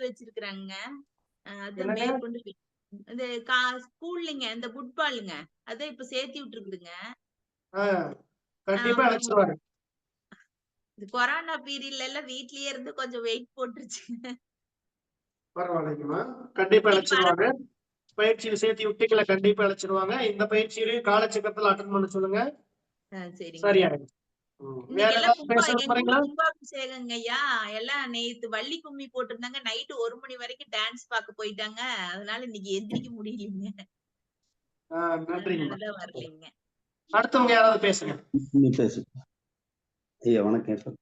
வச்சிருக்காங்க. அது மேற்கொண்டு இந்த ஸ்கூல்லிங்க இந்த ஃபுட்பாலுங்க அதான் இப்ப சேர்த்தி விட்டுருக்குதுங்க. கண்டிப்பா அழைச்சிருவாரு. இந்த கொரோனா பீரியட்ல எல்லாம் வீட்லயே இருந்து கொஞ்சம் வெயிட் போட்டுருச்சு. பரவாயில்லைங்கம்மா. கண்டிப்பா அழைச்சிருவாங்க. பயிற்சியில சேர்த்து விட்டீங்களா? கண்டிப்பா அழைச்சிருவாங்க. இந்த பயிற்சியிலையும் காலச்சக்கரத்துல அட்டன் பண்ண சொல்லுங்க. சரியாயிடும். வேற ஏதாவது பேச போறீங்களா? கும்பாபிஷேகங்கய்யா எல்லாம் நேத்து வள்ளி கும்மி போட்டிருந்தாங்க. நைட்டு 1 மணி வரைக்கும் டான்ஸ் பார்க்க போயிட்டாங்க. அதனால இன்னைக்கு எந்திரிக்க முடியலீங்க. நன்றிங்கம்மா. வரலீங்க. அடுத்தவங்க யாராவது பேசுங்க. நீ பேசு. ஐயா வணக்கம்.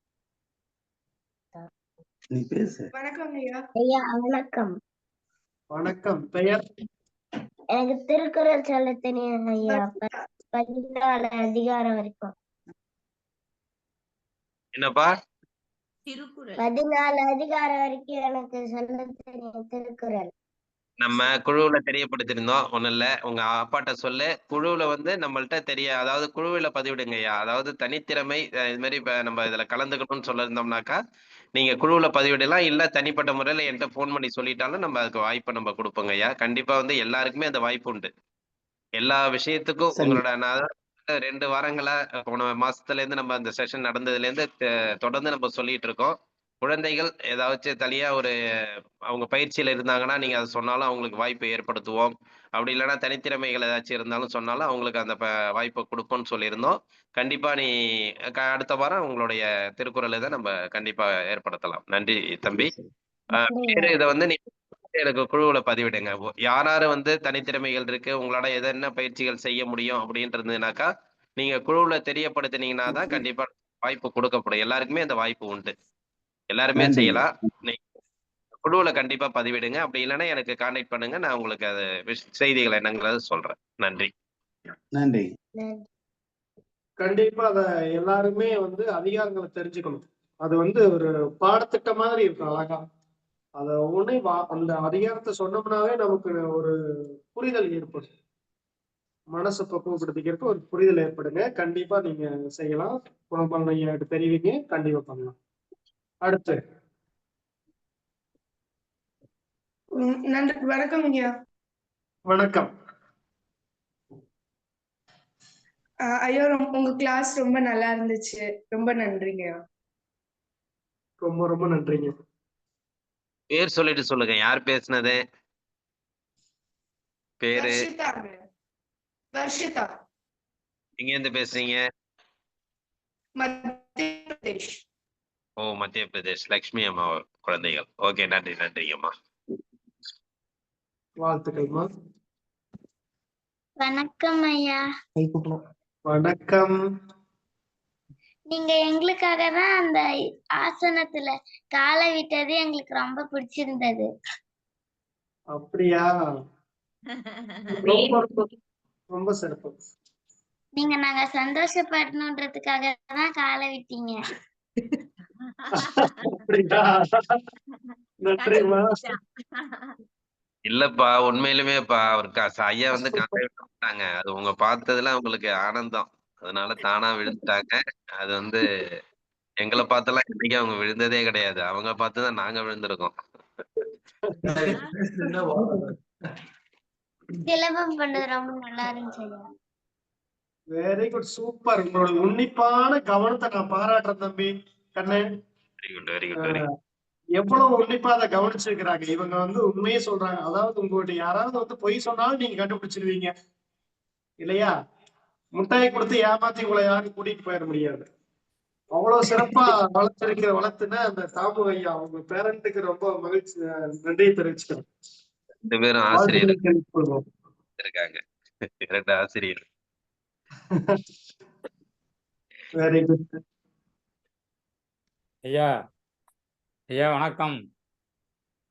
நீ பேசு. வணக்கம் ஐயா. வணக்கம். வணக்கம். பெயர்? எனக்கு திருக்குறள் சொல்ல தெரியும் ஐயா. 14 அதிகாரம் வரைக்கும். என்னப்பா? திருக்குறள் 14 அதிகாரம் வரைக்கும் எனக்கு சொல்ல தெரியும் திருக்குறள். நம்ம குழுவுல தெரியப்படுத்திருந்தோம். ஒண்ணும் இல்ல. உங்க அப்பாட்ட சொல்லு. குழுவுல வந்து நம்மள்ட்ட அதாவது குழுவுல பதிவிடுங்கய்யா. அதாவது தனித்திறமை இது மாதிரி இப்ப நம்ம இதுல கலந்துக்கணும்னு சொல்லியிருந்தோம்னாக்கா நீங்க குழுவுல பதிவிடலாம். இல்ல தனிப்பட்ட முறையில என்கிட்ட போன் பண்ணி சொல்லிட்டாலும் நம்ம அதுக்கு வாய்ப்பை நம்ம கொடுப்போங்கய்யா. கண்டிப்பா வந்து எல்லாருக்குமே அந்த வாய்ப்பு உண்டு. எல்லா விஷயத்துக்கும் உங்களோட 2 வாரங்களா போன மாசத்துல இருந்து நம்ம அந்த செஷன் நடந்ததுல இருந்து தொடர்ந்து நம்ம சொல்லிட்டு இருக்கோம். குழந்தைகள் ஏதாச்சும் தனியா அவங்க பயிற்சியில இருந்தாங்கன்னா நீங்க அதை சொன்னாலும் அவங்களுக்கு வாய்ப்பை ஏற்படுத்துவோம். அப்படி இல்லைன்னா தனித்திறமைகள் ஏதாச்சும் இருந்தாலும் சொன்னாலும் அவங்களுக்கு அந்த வாய்ப்பை கொடுப்போம்னு சொல்லியிருந்தோம். கண்டிப்பா நீ அடுத்த வாரம் உங்களுடைய திருக்குறளை தான் நம்ம கண்டிப்பா ஏற்படுத்தலாம். நன்றி தம்பி. இதை வந்து நீ எனக்கு குழுவுல பதிவிடுங்க. யாரு வந்து தனித்திறமைகள் இருக்கு உங்களால என்ன பயிற்சிகள் செய்ய முடியும் அப்படின்றதுனாக்கா நீங்க குழுவுல தெரியப்படுத்தினீங்கன்னா தான் கண்டிப்பா வாய்ப்பு கொடுக்கப்படும். எல்லாருக்குமே அந்த வாய்ப்பு உண்டு. எல்லாருமே செய்யலாம். குழுவுல கண்டிப்பா பதிவிடுங்க. அப்படி இல்லைன்னா எனக்கு கான்டாக்ட் பண்ணுங்க. நான் உங்களுக்கு அது செய்திகள் என்னங்கிறத சொல்றேன். நன்றி. நன்றி. கண்டிப்பா அத எல்லாருமே வந்து அதிகாரங்களை தெரிஞ்சுக்கணும். அது வந்து ஒரு பாடத்திட்ட மாதிரி இருக்கும். அழகா அத அந்த அதிகாரத்தை சொன்னோம்னாவே நமக்கு ஒரு புரிதல் ஏற்படும். மனசை பக்குவப்படுத்திக்கிறதுக்கு ஒரு புரிதல் ஏற்படுங்க. கண்டிப்பா நீங்க செய்யலாம். குணபாலன் தெரிவிங்க. கண்டிப்பா பண்ணலாம். அடுத்து நன்றி. வணக்கம் ஐயா. வணக்கம் ஐயா. உங்க கிளாஸ் ரொம்ப நல்லா இருந்துச்சு. ரொம்ப நன்றிங்க. ரொம்ப ரொம்ப நன்றிங்க. பேர் சொல்லிட்டு சொல்லுங்க. யார் பேசுனது? பேரு? வர்ஷிதா. எங்க இருந்து பேசுறீங்க? மத்திய பிரதேஷ். ஓ, மத்திய பிரதேஷ். லட்சுமி அம்மா குழந்தைகள். ஓகே, நன்றி நன்றிங்கம்மா. வாழ்த்துக்கள்மா. வணக்கம் ஐயா. வணக்கம். நீங்க எங்களுக்காக தான் அந்த ஆசனத்துல காலை விட்டது எங்களுக்கு ரொம்ப பிடிச்சிருந்தது. அப்படியா? ரொம்ப சிறப்பு. நீங்க நாங்க சந்தோஷப்படணுன்றதுக்காக தான் காலை விட்டீங்க. நன்றிமா. இல்லப்பா, உண்மையிலுமேப்பா அவருக்கு ஐயா வந்து காலையில விட்டாங்க. அது உங்க பார்த்ததுல அவங்களுக்கு ஆனந்தம். அதனால தானா விழுந்துட்டாங்க. அது வந்து எங்களை பார்த்தெல்லாம் இன்னைக்கு அவங்க விழுந்ததே கிடையாது. அவங்க பார்த்துதான் நாங்க விழுந்திருக்கோம். சிலபம் பண்ணது ரொம்ப நல்லா இருந்துச்சு. Very good, super. உங்களோட உன்னிப்பான கவனத்தை நான் பாராட்டுறேன் தம்பி. கண்ணே very good very good very எவ்வளவு உன்னிப்பா அதை கவனிச்சிருக்கிறாங்க. இவங்க வந்து உண்மையே சொல்றாங்க. அதாவது உங்கள்ட்ட யாராவது வந்து பொய் சொன்னாலும் நீங்க கண்டுபிடிச்சிருவீங்க இல்லையா? முட்டாய் கொடுத்து ஏமாத்தி உங்களை யாரும் கூட்டிட்டு போயிட முடியாது. அவ்வளவு சிறப்பா வளர்த்துன அந்த தாமு ஐயா உங்க பேரண்ட்டுக்கு ரொம்ப மகிழ்ச்சி, நன்றியை தெரிவிச்சுக்கிறேன். 2 பேரும் ஆசிரியர் வாழ்த்துக்களை தெரிவித்துக் கொள்வோம். இருக்காங்க. 2 ஆசிரியர். Very good. ஐயா ஐயா வணக்கம்.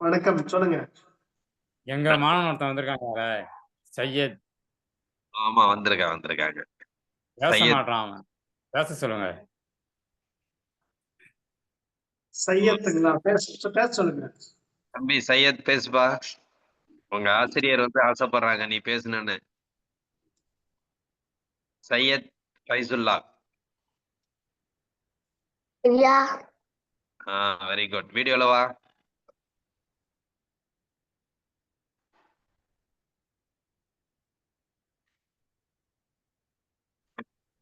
வணக்கம், சொல்லுங்க. எங்க மாணவன் ஒருத்தன் வந்திருக்காங்க சையத். ஆமா வந்திருக்காங்க. பேச சையத். மாட்டான் அவன். பேச சொல்லுங்க. சையத்துங்களா? பேச சொல்லுங்க. தம்பி சையத் பேசுப்பா. உங்க ஆசிரியர் வந்து ஆசைப்படுறாங்க நீ பேசணும்னு. சையத் ஃபைசுல்லா. ஐயா வெரி குட். வீடியோல வா.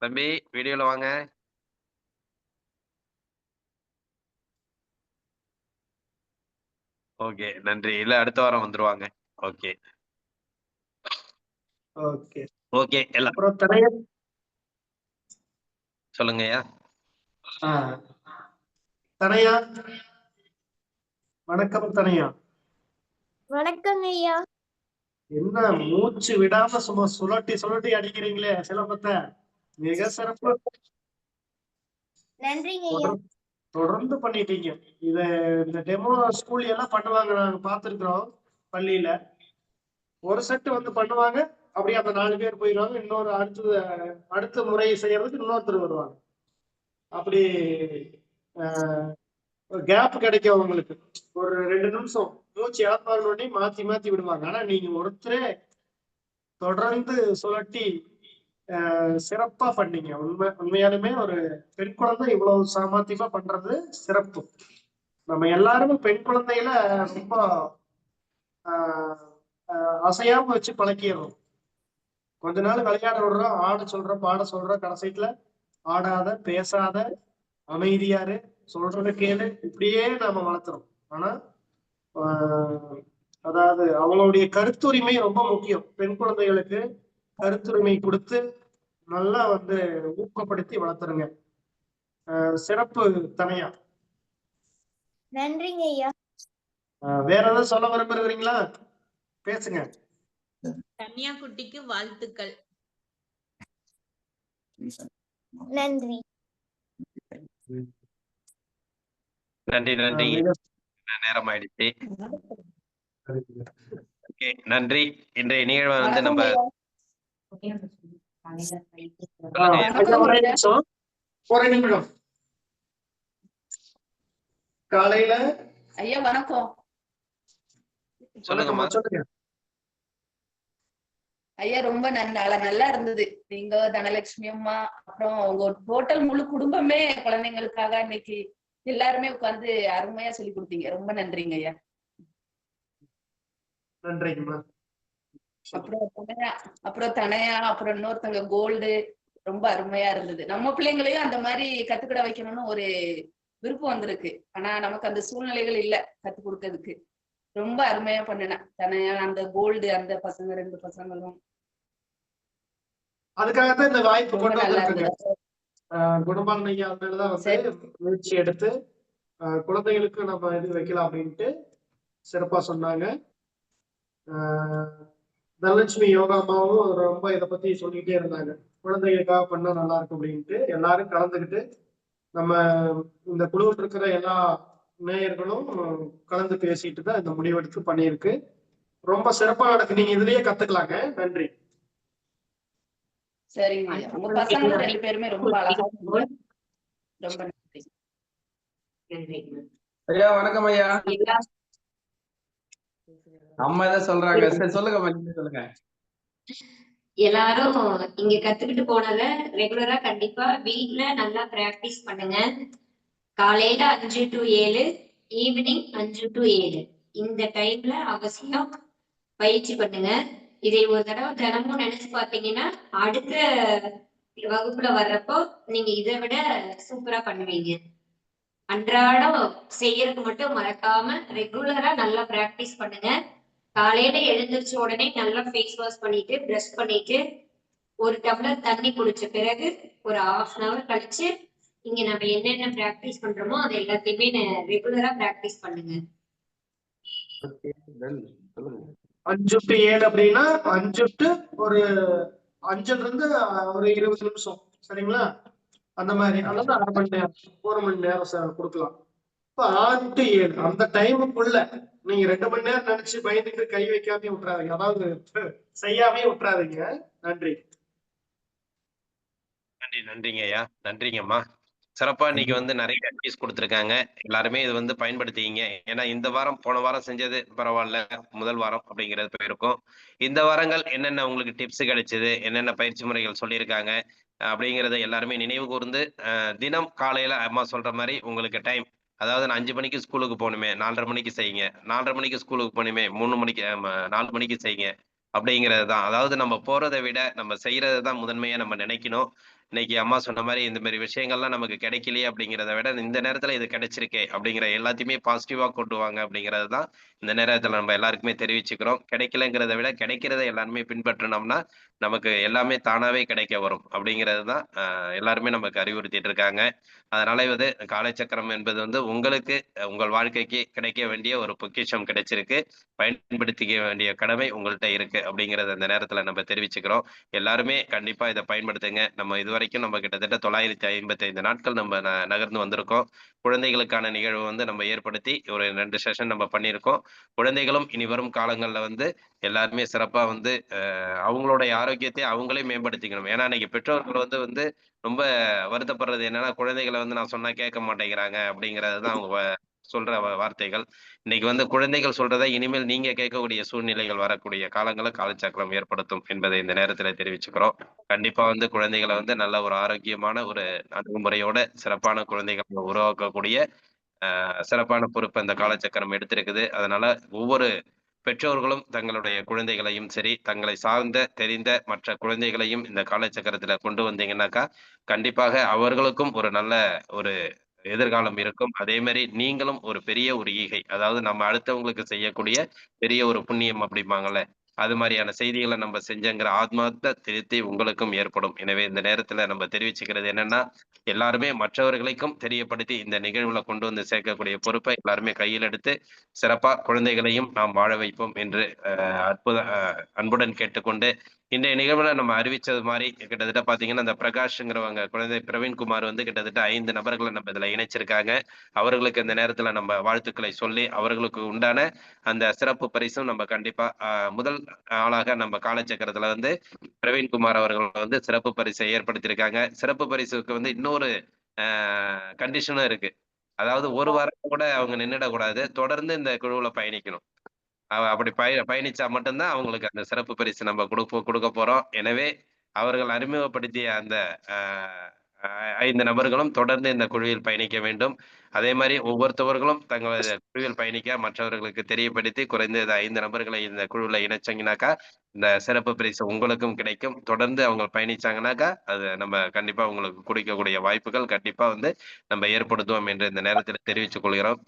தம்பி வீடியோல வாங்க. ஓகே நன்றி. இல்ல அடுத்த வாரம் வந்துருவாங்க. ஓகே ஓகே ஓகே எல்லாம் அப்புறம் தனைய சொல்லுங்கய்யா. தனையா வணக்கம். தனையா வணக்கம் ஐயா. என்ன மூச்சு விடாம சும்மா சுழட்டி அடிக்கிறீங்களே சிலம்பத்தை, மிக சிறப்பு. நன்றிங்க ஐயா. தொடர்ந்து பண்ணிட்டீங்க. இந்த டெமோ ஸ்கூல்ல எல்லாம் பண்ணுவாங்க, நாங்க பார்த்திருக்கிறோம் பள்ளியில. ஒரு செட் வந்து பண்ணுவாங்க, அப்படியே அந்த 4 பேர் போயிடுவாங்க. இன்னொரு அடுத்த முறை செய்யறதுக்கு இன்னொருத்தர் வருவாங்க. அப்படி கேப் கிடைக்கும் அவங்களுக்கு. ஒரு 2 நிமிஷம் மூச்சு இழப்பாங்கன்னே மாத்தி விடுவாங்க. ஆனா நீங்க ஒருத்தரே தொடர்ந்து சுழட்டி சிறப்பா பண்ணீங்க. உண்மையாலுமே ஒரு பெண் குழந்தை இவ்வளவு சாமர்த்தியமா பண்றது சிறப்பு. நம்ம எல்லாருமே பெண் குழந்தையில ரொம்ப அசையாம வச்சு பழக்கிடுறோம். கொஞ்ச நாள் விளையாட விடுறோம், ஆட சொல்றோம், பாட சொல்றோம். கடைசியில ஆடாத, பேசாத, அமைதியாரு, சொல்றத கேளு, இப்படியே நாம வளர்த்துறோம். ஆனா அதாவது அவங்களுடைய கருத்துரிமை ரொம்ப முக்கியம். பெண் குழந்தைகளுக்கு கருத்துரிமை கொடுத்து நல்லா வந்து ஊக்கப்படுத்தி வளர்த்துருங்க. சிறப்பு தனையா. நன்றிங்க ஐயா. வேற ஏதாவது சொல்ல விரும்புறீங்களா? பேசுங்க. கன்யா குட்டிக்கு வாழ்த்துக்கள். நன்றி. நன்றி. நேரம் ஆயிடுச்சு. ஓகே நன்றி. இன்றைய நிகழ்வை வந்து நம்ம ஒரு நிமிடம். காலையில ஐயா வணக்கம். சொல்லுங்கம்மா. சொல்லுங்க. ஐயா ரொம்ப நல்லா இருந்தது. நீங்க தனலட்சுமி அம்மா, அப்புறம் உங்க டோட்டல் முழு குடும்பமே குழந்தைங்களுக்காக இன்னைக்கு எல்லாருமே உட்கார்ந்து அருமையா சொல்லி கொடுத்தீங்க. ரொம்ப நன்றிங்க ஐயா. நன்றிங்கம்மா. அப்புறம் தனையா, அப்புறம் இன்னொருத்தங்க கோல்டு, ரொம்ப அருமையா இருந்தது. நம்ம பிள்ளைங்களையும் அந்த மாதிரி கத்துக்கிட வைக்கணும்னு ஒரு விருப்பம் வந்திருக்கு. ஆனா நமக்கு அந்த சூழ்நிலைகள் இல்ல கத்து கொடுக்கறதுக்கு. ரொம்ப அருமையா பண்ணினேன் தனையா, அந்த கோல்டு, அந்த பசங்க 2 பசங்களும். அதுக்காகத்தான் இந்த வாய்ப்பு கொண்டு வந்திருக்குங்க. இருந்தது. குணபாலன் ஐயா மேலதான் வந்து முயற்சி எடுத்து குழந்தைகளுக்கு நம்ம இது வைக்கலாம் அப்படின்ட்டு சிறப்பா சொன்னாங்க. தனலட்சுமி யோகா அம்மாவும் ரொம்ப இதை பத்தி சொல்லிக்கிட்டே இருந்தாங்க. குழந்தைகளுக்காக பண்ணா நல்லா இருக்கும் அப்படின்ட்டு எல்லாரும் கலந்துக்கிட்டு நம்ம இந்த குழுவில் இருக்கிற எல்லா நேயர்களும் கலந்து பேசிட்டு தான் இந்த முடிவெடுத்து பண்ணியிருக்கு. ரொம்ப சிறப்பா நடக்கு. நீங்க இதுலயே கத்துக்கலாங்க. நன்றி. சரிங்க. உங்க பசங்களும் 2 பேருமே ரொம்ப அழகா ரொம்ப நன்றி. ஐயா வணக்கம் ஐயா. அம்மா தான் சொல்றாங்க. சரி சொல்லுங்க சொல்லுங்க. எல்லாரும் இங்க கத்துக்கிட்டு போனத ரெகுலரா கண்டிப்பா வீட்ல நல்லா பிராக்டிஸ் பண்ணுங்க. காலையில 5 to 7, ஈவினிங் 5 to 7 இந்த டைம்ல அவசியம் பயிற்சி பண்ணுங்க. இதை ஒரு தடவை தினமும் நினைச்சு பாத்தீங்கன்னா அடுத்த வகுப்புல வர்றப்போ நீங்க இதை விட சூப்பரா பண்ணுவீங்க. அன்றாடம் செய்யறது மட்டும் மறக்காம ரெகுலரா நல்லா பிராக்டிஸ் பண்ணுங்க. காலையில எழுந்திரிச்ச உடனே நல்லா ஃபேஸ் வாஷ் பண்ணிட்டு பிரஷ் பண்ணிட்டு ஒரு டம்ளர் தண்ணி குடிச்ச பிறகு ஒரு 1/2 hour கழிச்சு இங்க நம்ம என்னென்ன பிராக்டிஸ் பண்றோமோ அது எல்லாத்தையுமே ரெகுலரா பிராக்டிஸ் பண்ணுங்க. 5 to 7 அப்படின்னா 5 to ஒரு 5ல இருந்து ஒரு 20 நிமிஷம் சரிங்களா? அந்த மாதிரி அல்லது 1/2 மணி நேரம் 1 மணி நேரம் கொடுக்கலாம். இப்ப 6 to 7 அந்த டைமுக்குள்ள நீங்க 2 மணி நேரம் நினைச்சு பயந்துட்டு கை வைக்காம விட்டுறாதீங்க, அதாவது செய்யாமே விட்டுறாதீங்க. நன்றி. நன்றிங்க ஐயா, நன்றிங்கம்மா. சிறப்பா இன்னைக்கு வந்து நிறைய அட்வைஸ் கொடுத்துருக்காங்க. எல்லாருமே இது வந்து பயன்படுத்திங்க. ஏன்னா இந்த வாரம் போன வாரம் செஞ்சது பரவாயில்ல, முதல் வாரம் அப்படிங்கிறது போயிருக்கும். இந்த வாரங்கள் என்னென்ன உங்களுக்கு டிப்ஸ் கிடைச்சது, என்னென்ன பயிற்சி முறைகள் சொல்லியிருக்காங்க அப்படிங்கிறத எல்லாருமே நினைவு கூர்ந்து தினம் காலையில அம்மா சொல்ற மாதிரி உங்களுக்கு டைம், அதாவது நான் 5 மணிக்கு ஸ்கூலுக்கு போகணுமே 4:30 மணிக்கு செய்யுங்க, 4:30 மணிக்கு ஸ்கூலுக்கு போகணுமே 3 மணிக்கு 4 மணிக்கு செய்யுங்க அப்படிங்கிறது தான். அதாவது நம்ம போறதை விட நம்ம செய்யறது தான் முதன்மையா நம்ம நினைக்கணும். இன்னைக்கு அம்மா சொன்ன மாதிரி இந்த மாதிரி விஷயங்கள்லாம் நமக்கு கிடைக்கலையே அப்படிங்கிறத விட இந்த நேரத்துல இது கிடைச்சிருக்கே அப்படிங்கிற எல்லாத்தையுமே பாசிட்டிவா கொண்டு வாங்க அப்படிங்கிறது தான் இந்த நேரத்துல நம்ம எல்லாருக்குமே தெரிவிச்சுக்கிறோம். கிடைக்கலங்கிறத விட கிடைக்கிறத எல்லாருமே பின்பற்றினோம்னா நமக்கு எல்லாமே தானாவே கிடைக்க வரும் அப்படிங்கிறது தான் எல்லாருமே நமக்கு அறிவுறுத்திட்டு இருக்காங்க. அதனால இது காலச்சக்கரம் என்பது வந்து உங்களுக்கு உங்கள் வாழ்க்கைக்கு கிடைக்க வேண்டிய ஒரு பொக்கிஷம் கிடைச்சிருக்கு, பயன்படுத்திக்க வேண்டிய கடமை உங்கள்கிட்ட இருக்கு அப்படிங்கறத இந்த நேரத்துல நம்ம தெரிவிச்சுக்கிறோம். எல்லாருமே கண்டிப்பா இதை பயன்படுத்துங்க. நம்ம இதுவரைக்கும் நம்ம கிட்டத்தட்ட 955 நாட்கள் நம்ம நகர்ந்து வந்திருக்கோம். குழந்தைகளுக்கான நிகழ்வு வந்து நம்ம ஏற்படுத்தி ஒரு 2 செஷன் நம்ம பண்ணியிருக்கோம். குழந்தைகளும் இனி வரும் காலங்கள்ல வந்து எல்லாருமே சிறப்பா வந்து அவங்களுடைய ஆரோக்கியத்தை அவங்களே மேம்படுத்திக்கணும். ஏன்னா இன்னைக்கு பெற்றோர்கள் வந்து ரொம்ப வருத்தப்படுறது என்னன்னா, குழந்தைகளை வந்து நான் சொன்னா கேட்க மாட்டேங்கிறாங்க அப்படிங்கிறது தான் அவங்க சொல்ற வார்த்தைகள். இன்னைக்கு வந்து குழந்தைகள் சொல்றதை இனிமேல் நீங்க கேட்கக்கூடிய சூழ்நிலைகள் வரக்கூடிய காலங்களை காலச்சக்கரம் ஏற்படுத்தும் என்பதை இந்த நேரத்துல தெரிவிச்சுக்கிறோம். கண்டிப்பா வந்து குழந்தைகளை வந்து நல்ல ஒரு ஆரோக்கியமான ஒரு அணுகுமுறையோட சிறப்பான குழந்தைகளை உருவாக்கக்கூடிய சிறப்பான பொறுப்பு அந்த காலச்சக்கரம் எடுத்திருக்குது. அதனால ஒவ்வொரு பெற்றோர்களும் தங்களுடைய குழந்தைகளையும் சரி, தங்களை சார்ந்த தெரிந்த மற்ற குழந்தைகளையும் இந்த காலச்சக்கரத்துல கொண்டு வந்தீங்கன்னாக்கா கண்டிப்பாக அவர்களுக்கும் ஒரு நல்ல ஒரு எதிர்காலம் இருக்கும். அதே மாதிரி நீங்களும் ஒரு பெரிய ஒரு ஈகை, அதாவது நம்ம அடுத்தவங்களுக்கு செய்யக்கூடிய பெரிய ஒரு புண்ணியம் அப்படிம்பாங்கல்ல, அது மாதிரியான செய்திகளை நம்ம செஞ்சங்கிற ஆத்மார்த்த திருப்தி உங்களுக்கும் ஏற்படும். எனவே இந்த நேரத்துல நம்ம தெரிவிச்சுக்கிறது என்னன்னா, எல்லாருமே மற்றவர்களுக்கும் தெரியப்படுத்தி இந்த நிகழ்வுல கொண்டு வந்து சேர்க்கக்கூடிய பொறுப்பை எல்லாருமே கையில் எடுத்து சிறப்பா குழந்தைகளையும் நாம் வாழ வைப்போம் என்று அன்புடன் கேட்டுக்கொண்டு, இன்றைய நிகழ்வுல நம்ம அறிவிச்சது மாதிரி கிட்டத்தட்ட பாத்தீங்கன்னா இந்த பிரகாஷ்ங்கிறவங்க குழந்தை பிரவீன்குமார் வந்து கிட்டத்தட்ட 5 நபர்களை நம்ம இதுல இணைச்சிருக்காங்க. அவர்களுக்கு இந்த நேரத்துல நம்ம வாழ்த்துக்களை சொல்லி அவர்களுக்கு உண்டான அந்த சிறப்பு பரிசும் நம்ம கண்டிப்பா முதல் ஆளாக நம்ம காலச்சக்கரத்துல வந்து பிரவீன்குமார் அவர்கள் வந்து சிறப்பு பரிசை ஏற்படுத்தியிருக்காங்க. சிறப்பு பரிசுக்கு வந்து இன்னொரு கண்டிஷனும் இருக்கு. அதாவது ஒரு வாரம் கூட அவங்க நின்னுடக்கூடாது, தொடர்ந்து இந்த குழுவுல பயணிக்கணும். அப்படி பயணிச்சா மட்டும்தான் அவங்களுக்கு அந்த சிறப்பு பரிசு நம்ம கொடுக்க போறோம். எனவே அவர்கள் அறிமுகப்படுத்திய அந்த 5 நபர்களும் தொடர்ந்து இந்த குழுவில் பயணிக்க வேண்டும். அதே மாதிரி ஒவ்வொருத்தவர்களும் தங்களது குழுவில் பயணிக்க மற்றவர்களுக்கு தெரியப்படுத்தி குறைந்தது 5 நபர்களை இந்த குழுவில் இணைச்சீங்கன்னாக்கா இந்த சிறப்பு பரிசு உங்களுக்கும் கிடைக்கும். தொடர்ந்து அவங்க பயணிச்சாங்கன்னாக்கா அது நம்ம கண்டிப்பா உங்களுக்கு கொடுக்கக்கூடிய வாய்ப்புகள் கண்டிப்பா வந்து நம்ம ஏற்படுத்துவோம் என்று இந்த நேரத்தில் தெரிவித்துக் கொள்கிறோம்.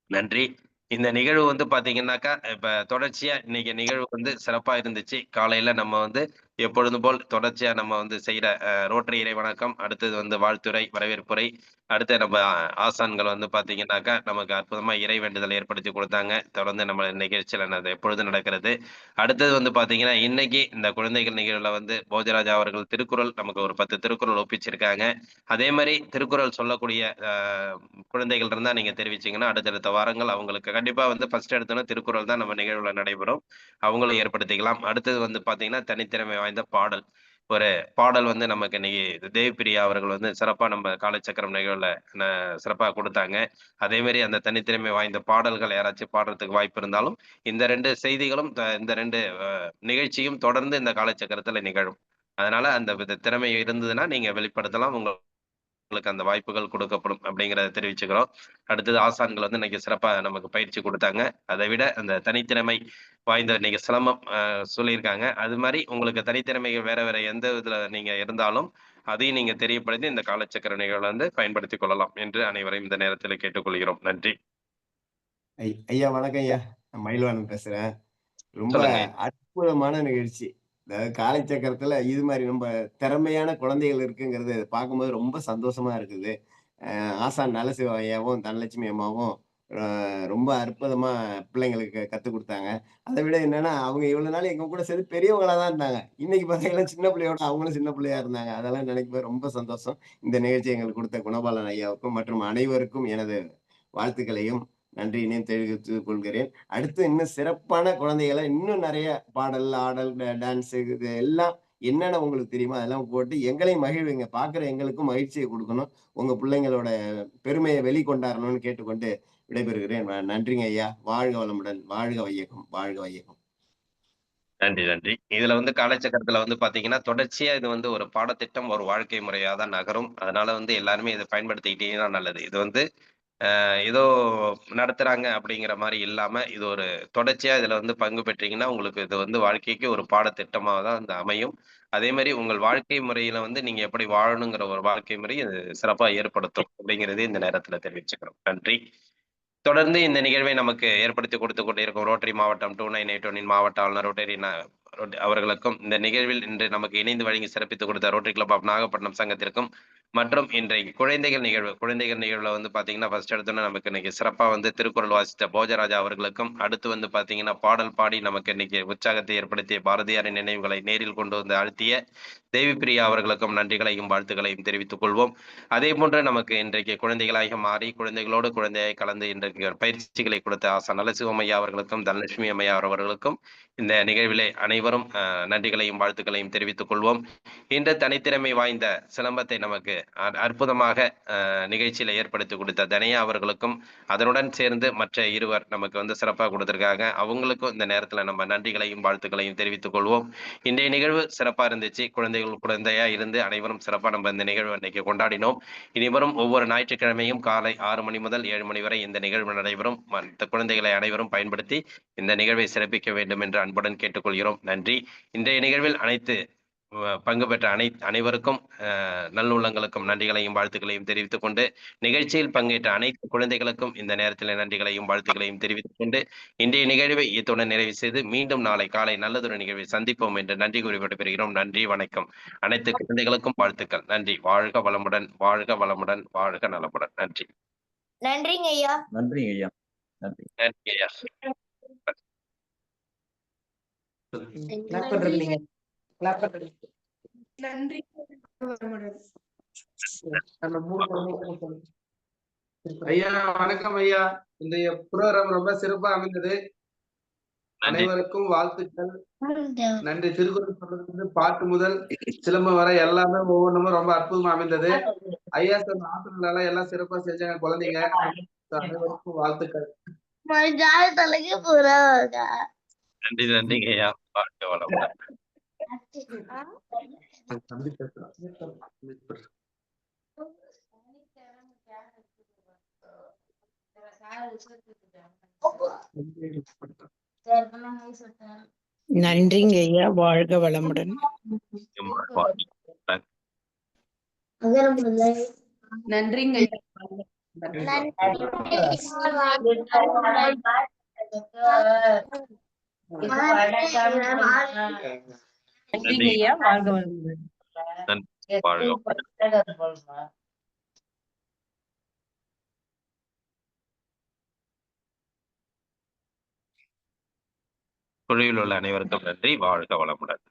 நன்றி. இந்த நிகழ்வு வந்து பாத்தீங்கன்னாக்கா இப்ப தொடர்ச்சியா இன்னைக்கு நிகழ்வு வந்து சிறப்பா இருந்துச்சு. காலையில நம்ம வந்து எப்பொழுதும் போல் தொடர்ச்சியா நம்ம வந்து செய்யற ரோட்டரி இறை வணக்கம், அடுத்தது வந்து வாழ்த்துரை, வரவேற்புரை, அடுத்து நம்ம ஆசான்கள் வந்து பாத்தீங்கன்னாக்கா நமக்கு அற்புதமா இறை வேண்டுதல் ஏற்படுத்தி கொடுத்தாங்க. தொடர்ந்து நம்ம நிகழ்ச்சியில எப்பொழுது நடக்கிறது. அடுத்தது வந்து பாத்தீங்கன்னா இன்னைக்கு இந்த குழந்தைகள் நிகழ்வுல வந்து போஜராஜா அவர்கள் திருக்குறள் நமக்கு ஒரு 10 திருக்குறள் ஒப்பிச்சிருக்காங்க. அதே மாதிரி திருக்குறள் சொல்லக்கூடிய குழந்தைகள் இருந்தா நீங்க தெரிவிச்சீங்கன்னா அடுத்தடுத்த வாரங்கள் அவங்களுக்கு கண்டிப்பா வந்து ஃபர்ஸ்ட் எடுத்தோன்னா திருக்குறள் தான் நம்ம நிகழ்வுல நடைபெறும். அவங்களும் ஏற்படுத்திக்கலாம். அடுத்தது வந்து பாத்தீங்கன்னா தனித்திறமை வாய்ந்த பாடல். ஒரு பாடல் வந்து நமக்கு இன்னைக்கு தேவிப்பிரியா அவர்கள் வந்து சிறப்பா நம்ம காலச்சக்கரம் நிகழ்வுல சிறப்பா கொடுத்தாங்க. அதே மாதிரி அந்த தனித்திறமை வாய்ந்த பாடல்கள் யாராச்சும் பாடுறதுக்கு வாய்ப்பு இருந்தாலும் இந்த 2 செய்திகளும் இந்த 2 நிகழ்ச்சியும் தொடர்ந்து இந்த காலச்சக்கரத்துல நிகழும். அதனால அந்த திறமை இருந்ததுன்னா நீங்க வெளிப்படுத்தலாம். உங்க உங்களுக்கு அந்த வாய்ப்புகள் கொடுக்கப்படும் அப்படிங்கிறத தெரிவிச்சுக்கிறோம். அடுத்தது ஆசான்கள் வந்து இன்னைக்கு சிறப்பா நமக்கு பயிற்சி கொடுத்தாங்க. அதை விட அந்த தனித்திறமை வாய்ந்த இன்னைக்கு சிலம்பம் சொல்லியிருக்காங்க. அது மாதிரி உங்களுக்கு தனித்திறமைகள் வேற வேற எந்த இதுல நீங்க இருந்தாலும் அதையும் நீங்க தெரியப்படுத்தி இந்த காலச்சக்கர நிகழ்வுல வந்து பயன்படுத்திக் கொள்ளலாம் என்று அனைவரையும் இந்த நேரத்தில் கேட்டுக்கொள்கிறோம். நன்றி. ஐயா வணக்கம் ஐயா. நான் மயில்வாணன் பேசுறேன். ரொம்ப சொல்லுங்க. அற்புதமான நிகழ்ச்சி. அதாவது காலைச்சக்கரத்துல இது மாதிரி ரொம்ப திறமையான குழந்தைகள் இருக்குங்கிறது பார்க்கும்போது ரொம்ப சந்தோஷமா இருக்குது. ஆசான் நலசிவ ஐயாவும் தனலட்சுமி அம்மாவும் ரொம்ப அற்புதமா பிள்ளைங்களுக்கு கத்துக் கொடுத்தாங்க. அதை விட என்னன்னா அவங்க இவ்வளவு நாள் எங்க கூட சேர்ந்து பெரியவங்களா தான் இருந்தாங்க. இன்னைக்கு பார்த்தீங்கன்னா சின்ன பிள்ளையோட அவங்களும் சின்ன பிள்ளையா இருந்தாங்க. அதெல்லாம் நினைக்கும்போது ரொம்ப சந்தோஷம். இந்த நிகழ்ச்சி எங்களுக்கு கொடுத்த குணபாலன் ஐயாவுக்கும் மற்றும் அனைவருக்கும் எனது வாழ்த்துக்களையும் நன்றியினையும் தெரிவித்துக் கொள்கிறேன். அடுத்து இன்னும் சிறப்பான குழந்தைகளை இன்னும் நிறைய பாடல், ஆடல், டான்ஸ் இது எல்லாம் என்னென்ன உங்களுக்கு தெரியுமோ அதெல்லாம் போட்டு எங்களையும் மகிழ்வுங்க. பார்க்குற எங்களுக்கும் மகிழ்ச்சியை கொடுக்கணும். உங்க பிள்ளைங்களோட பெருமையை வெளிக்கொண்டாரணும்னு கேட்டுக்கொண்டு விடைபெறுகிறேன். நன்றிங்க ஐயா. வாழ்க வளமுடன். வாழ்க வையகம். வாழ்க வையகம். நன்றி, நன்றி. இதுல வந்து காலச்சக்கரத்துல வந்து பாத்தீங்கன்னா, தொடர்ச்சியா இது வந்து ஒரு பாடத்திட்டம், ஒரு வாழ்க்கை முறையா தான் நகரும். அதனால வந்து எல்லாருமே இத பயன்படுத்திக்கிட்டீங்கன்னா நல்லது. இது வந்து ஏதோ நடத்துறாங்க அப்படிங்கிற மாரி இல்லாம, இது ஒரு தொடர்ச்சியா இதுல வந்து பங்கு பெற்றீங்கன்னா, உங்களுக்கு இது வந்து வாழ்க்கைக்கு ஒரு பாடத்திட்டமா தான் வந்து அமையும். அதே மாரி உங்கள் வாழ்க்கை முறையில வந்து நீங்க எப்படி வாழணுங்கிற ஒரு வாழ்க்கை முறை இது சிறப்பா ஏற்படுத்தும் அப்படிங்கிறதையும் இந்த நேரத்துல தெரிவிச்சுக்கிறோம். நன்றி. தொடர்ந்து இந்த நிகழ்வை நமக்கு ஏற்படுத்தி கொடுத்துக் கொண்டிருக்கும் ரோட்டரி மாவட்டம் 2981 மாவட்ட ஆளுநர் அவர்களுக்கும் இந்த நிகழ்வில் இன்று நமக்கு இணைந்து வழங்கி சிறப்பித்துக் கொடுத்த ரோட்டரி கிளப் ஆஃப் நாகப்பட்டினம் சங்கத்திற்கும் மற்றும் இன்றைக்கு குழந்தைகள் நிகழ்வுல வந்து பாத்தீங்கன்னா ஃபர்ஸ்ட் எடுத்தோன்னா நமக்கு இன்னைக்கு சிறப்பா வந்து திருக்குறள் வாசித்த போஜராஜா அவர்களுக்கும் அடுத்து வந்து பாத்தீங்கன்னா பாடல் பாடி நமக்கு இன்னைக்கு உற்சாகத்தை ஏற்படுத்திய பாரதியாரின் நினைவுகளை நேரில் கொண்டு வந்து அழுத்திய தேவிப்பிரியா அவர்களுக்கும் நன்றிகளையும் வாழ்த்துக்களையும் தெரிவித்துக் கொள்வோம். அதே போன்று நமக்கு இன்றைக்கு குழந்தைகளாக மாறி குழந்தைகளோடு குழந்தையாய் கலந்து இன்றைக்கு பயிற்சிகளை கொடுத்த ஆசான் நலசிவம் ஐயா அவர்களுக்கும் தனலட்சுமி அம்மையா அவர்களுக்கும் இந்த நிகழ்விலே அனைவரும் நன்றிகளையும் வாழ்த்துக்களையும் தெரிவித்துக் கொள்வோம். இன்று தனித்திறமை வாய்ந்த சிலம்பத்தை நமக்கு அற்புதமாக நிகழ்ச்சியில ஏற்படுத்தி கொடுத்த தனையா அவர்களுக்கும் அதனுடன் சேர்ந்து மற்ற இருவர் நமக்கு வந்து சிறப்பாக கொடுத்திருக்காங்க. அவங்களுக்கும் இந்த நேரத்துல நம்ம நன்றிகளையும் வாழ்த்துக்களையும் தெரிவித்துக் கொள்வோம். இன்றைய நிகழ்வு சிறப்பா இருந்துச்சு. குழந்தையா இருந்து அனைவரும் சிறப்பா நம்ம இந்த நிகழ்வு இன்னைக்கு கொண்டாடினோம். இனிவரும் ஒவ்வொரு ஞாயிற்றுக்கிழமையும் காலை 6 மணி முதல் 7 மணி வரை இந்த நிகழ்வு நடைபெறும். மற்ற குழந்தைகளை அனைவரும் பயன்படுத்தி இந்த நிகழ்வை சிறப்பிக்க வேண்டும் என்று அன்புடன் கேட்டுக்கொள்கிறோம். நன்றி. இன்றைய நிகழ்வில் அனைத்து பங்கு பெற்ற அனைவருக்கும் நல்லுள்ளங்களுக்கும் நன்றிகளையும் வாழ்த்துக்களையும் தெரிவித்துக் கொண்டு நிகழ்ச்சியில் பங்கேற்ற அனைத்து குழந்தைகளுக்கும் இந்த நேரத்தில் நன்றிகளையும் வாழ்த்துக்களையும் தெரிவித்துக் கொண்டு இன்றைய நிகழ்வை இத்துடன் நிறைவு செய்து மீண்டும் நாளை காலை நல்லதொரு நிகழ்வை சந்திப்போம் என்று நன்றி கூறி விடைபெறுகிறோம். நன்றி, வணக்கம். அனைத்து குழந்தைகளுக்கும் வாழ்த்துக்கள். நன்றி. வாழ்க வளமுடன், வாழ்க வளமுடன், வாழ்க நலமுடன். நன்றி. நன்றிங்க ஐயா. நன்றிங்க ஐயா. நன்றி. நன்றி ஐயா. நன்றி. ஐயா வணக்கம் ஐயா. இன்றைய புரோகிராம் ரொம்ப சிறப்பா அமைந்தது. அனைவருக்கும் வாழ்த்துக்கள். நன்றி. திருக்குறள் சொல்றது பாட்டு முதல் சிலம்பம் வரை எல்லாமே ஒவ்வொன்றும் ரொம்ப அற்புதமா அமைந்தது. ஐயா சொன்ன ஆசிரியர்கள் எல்லாம் சிறப்பா செஞ்சாங்க குழந்தைங்க. அனைவருக்கும் வாழ்த்துக்கள். நன்றி, நன்றிங்க ஐயா. வாழ்க வளமுடன். தம்பி பேசுறான். நன்றிங்க ஐயா. வாழ்க வளமுடன். நன்றிங்க ஐயா. நன்றி ஐயா. வாழ்க வளமுடன். குழுவில் உள்ள அனைவருக்கும் நன்றி. வாழ்க வளமுடன்.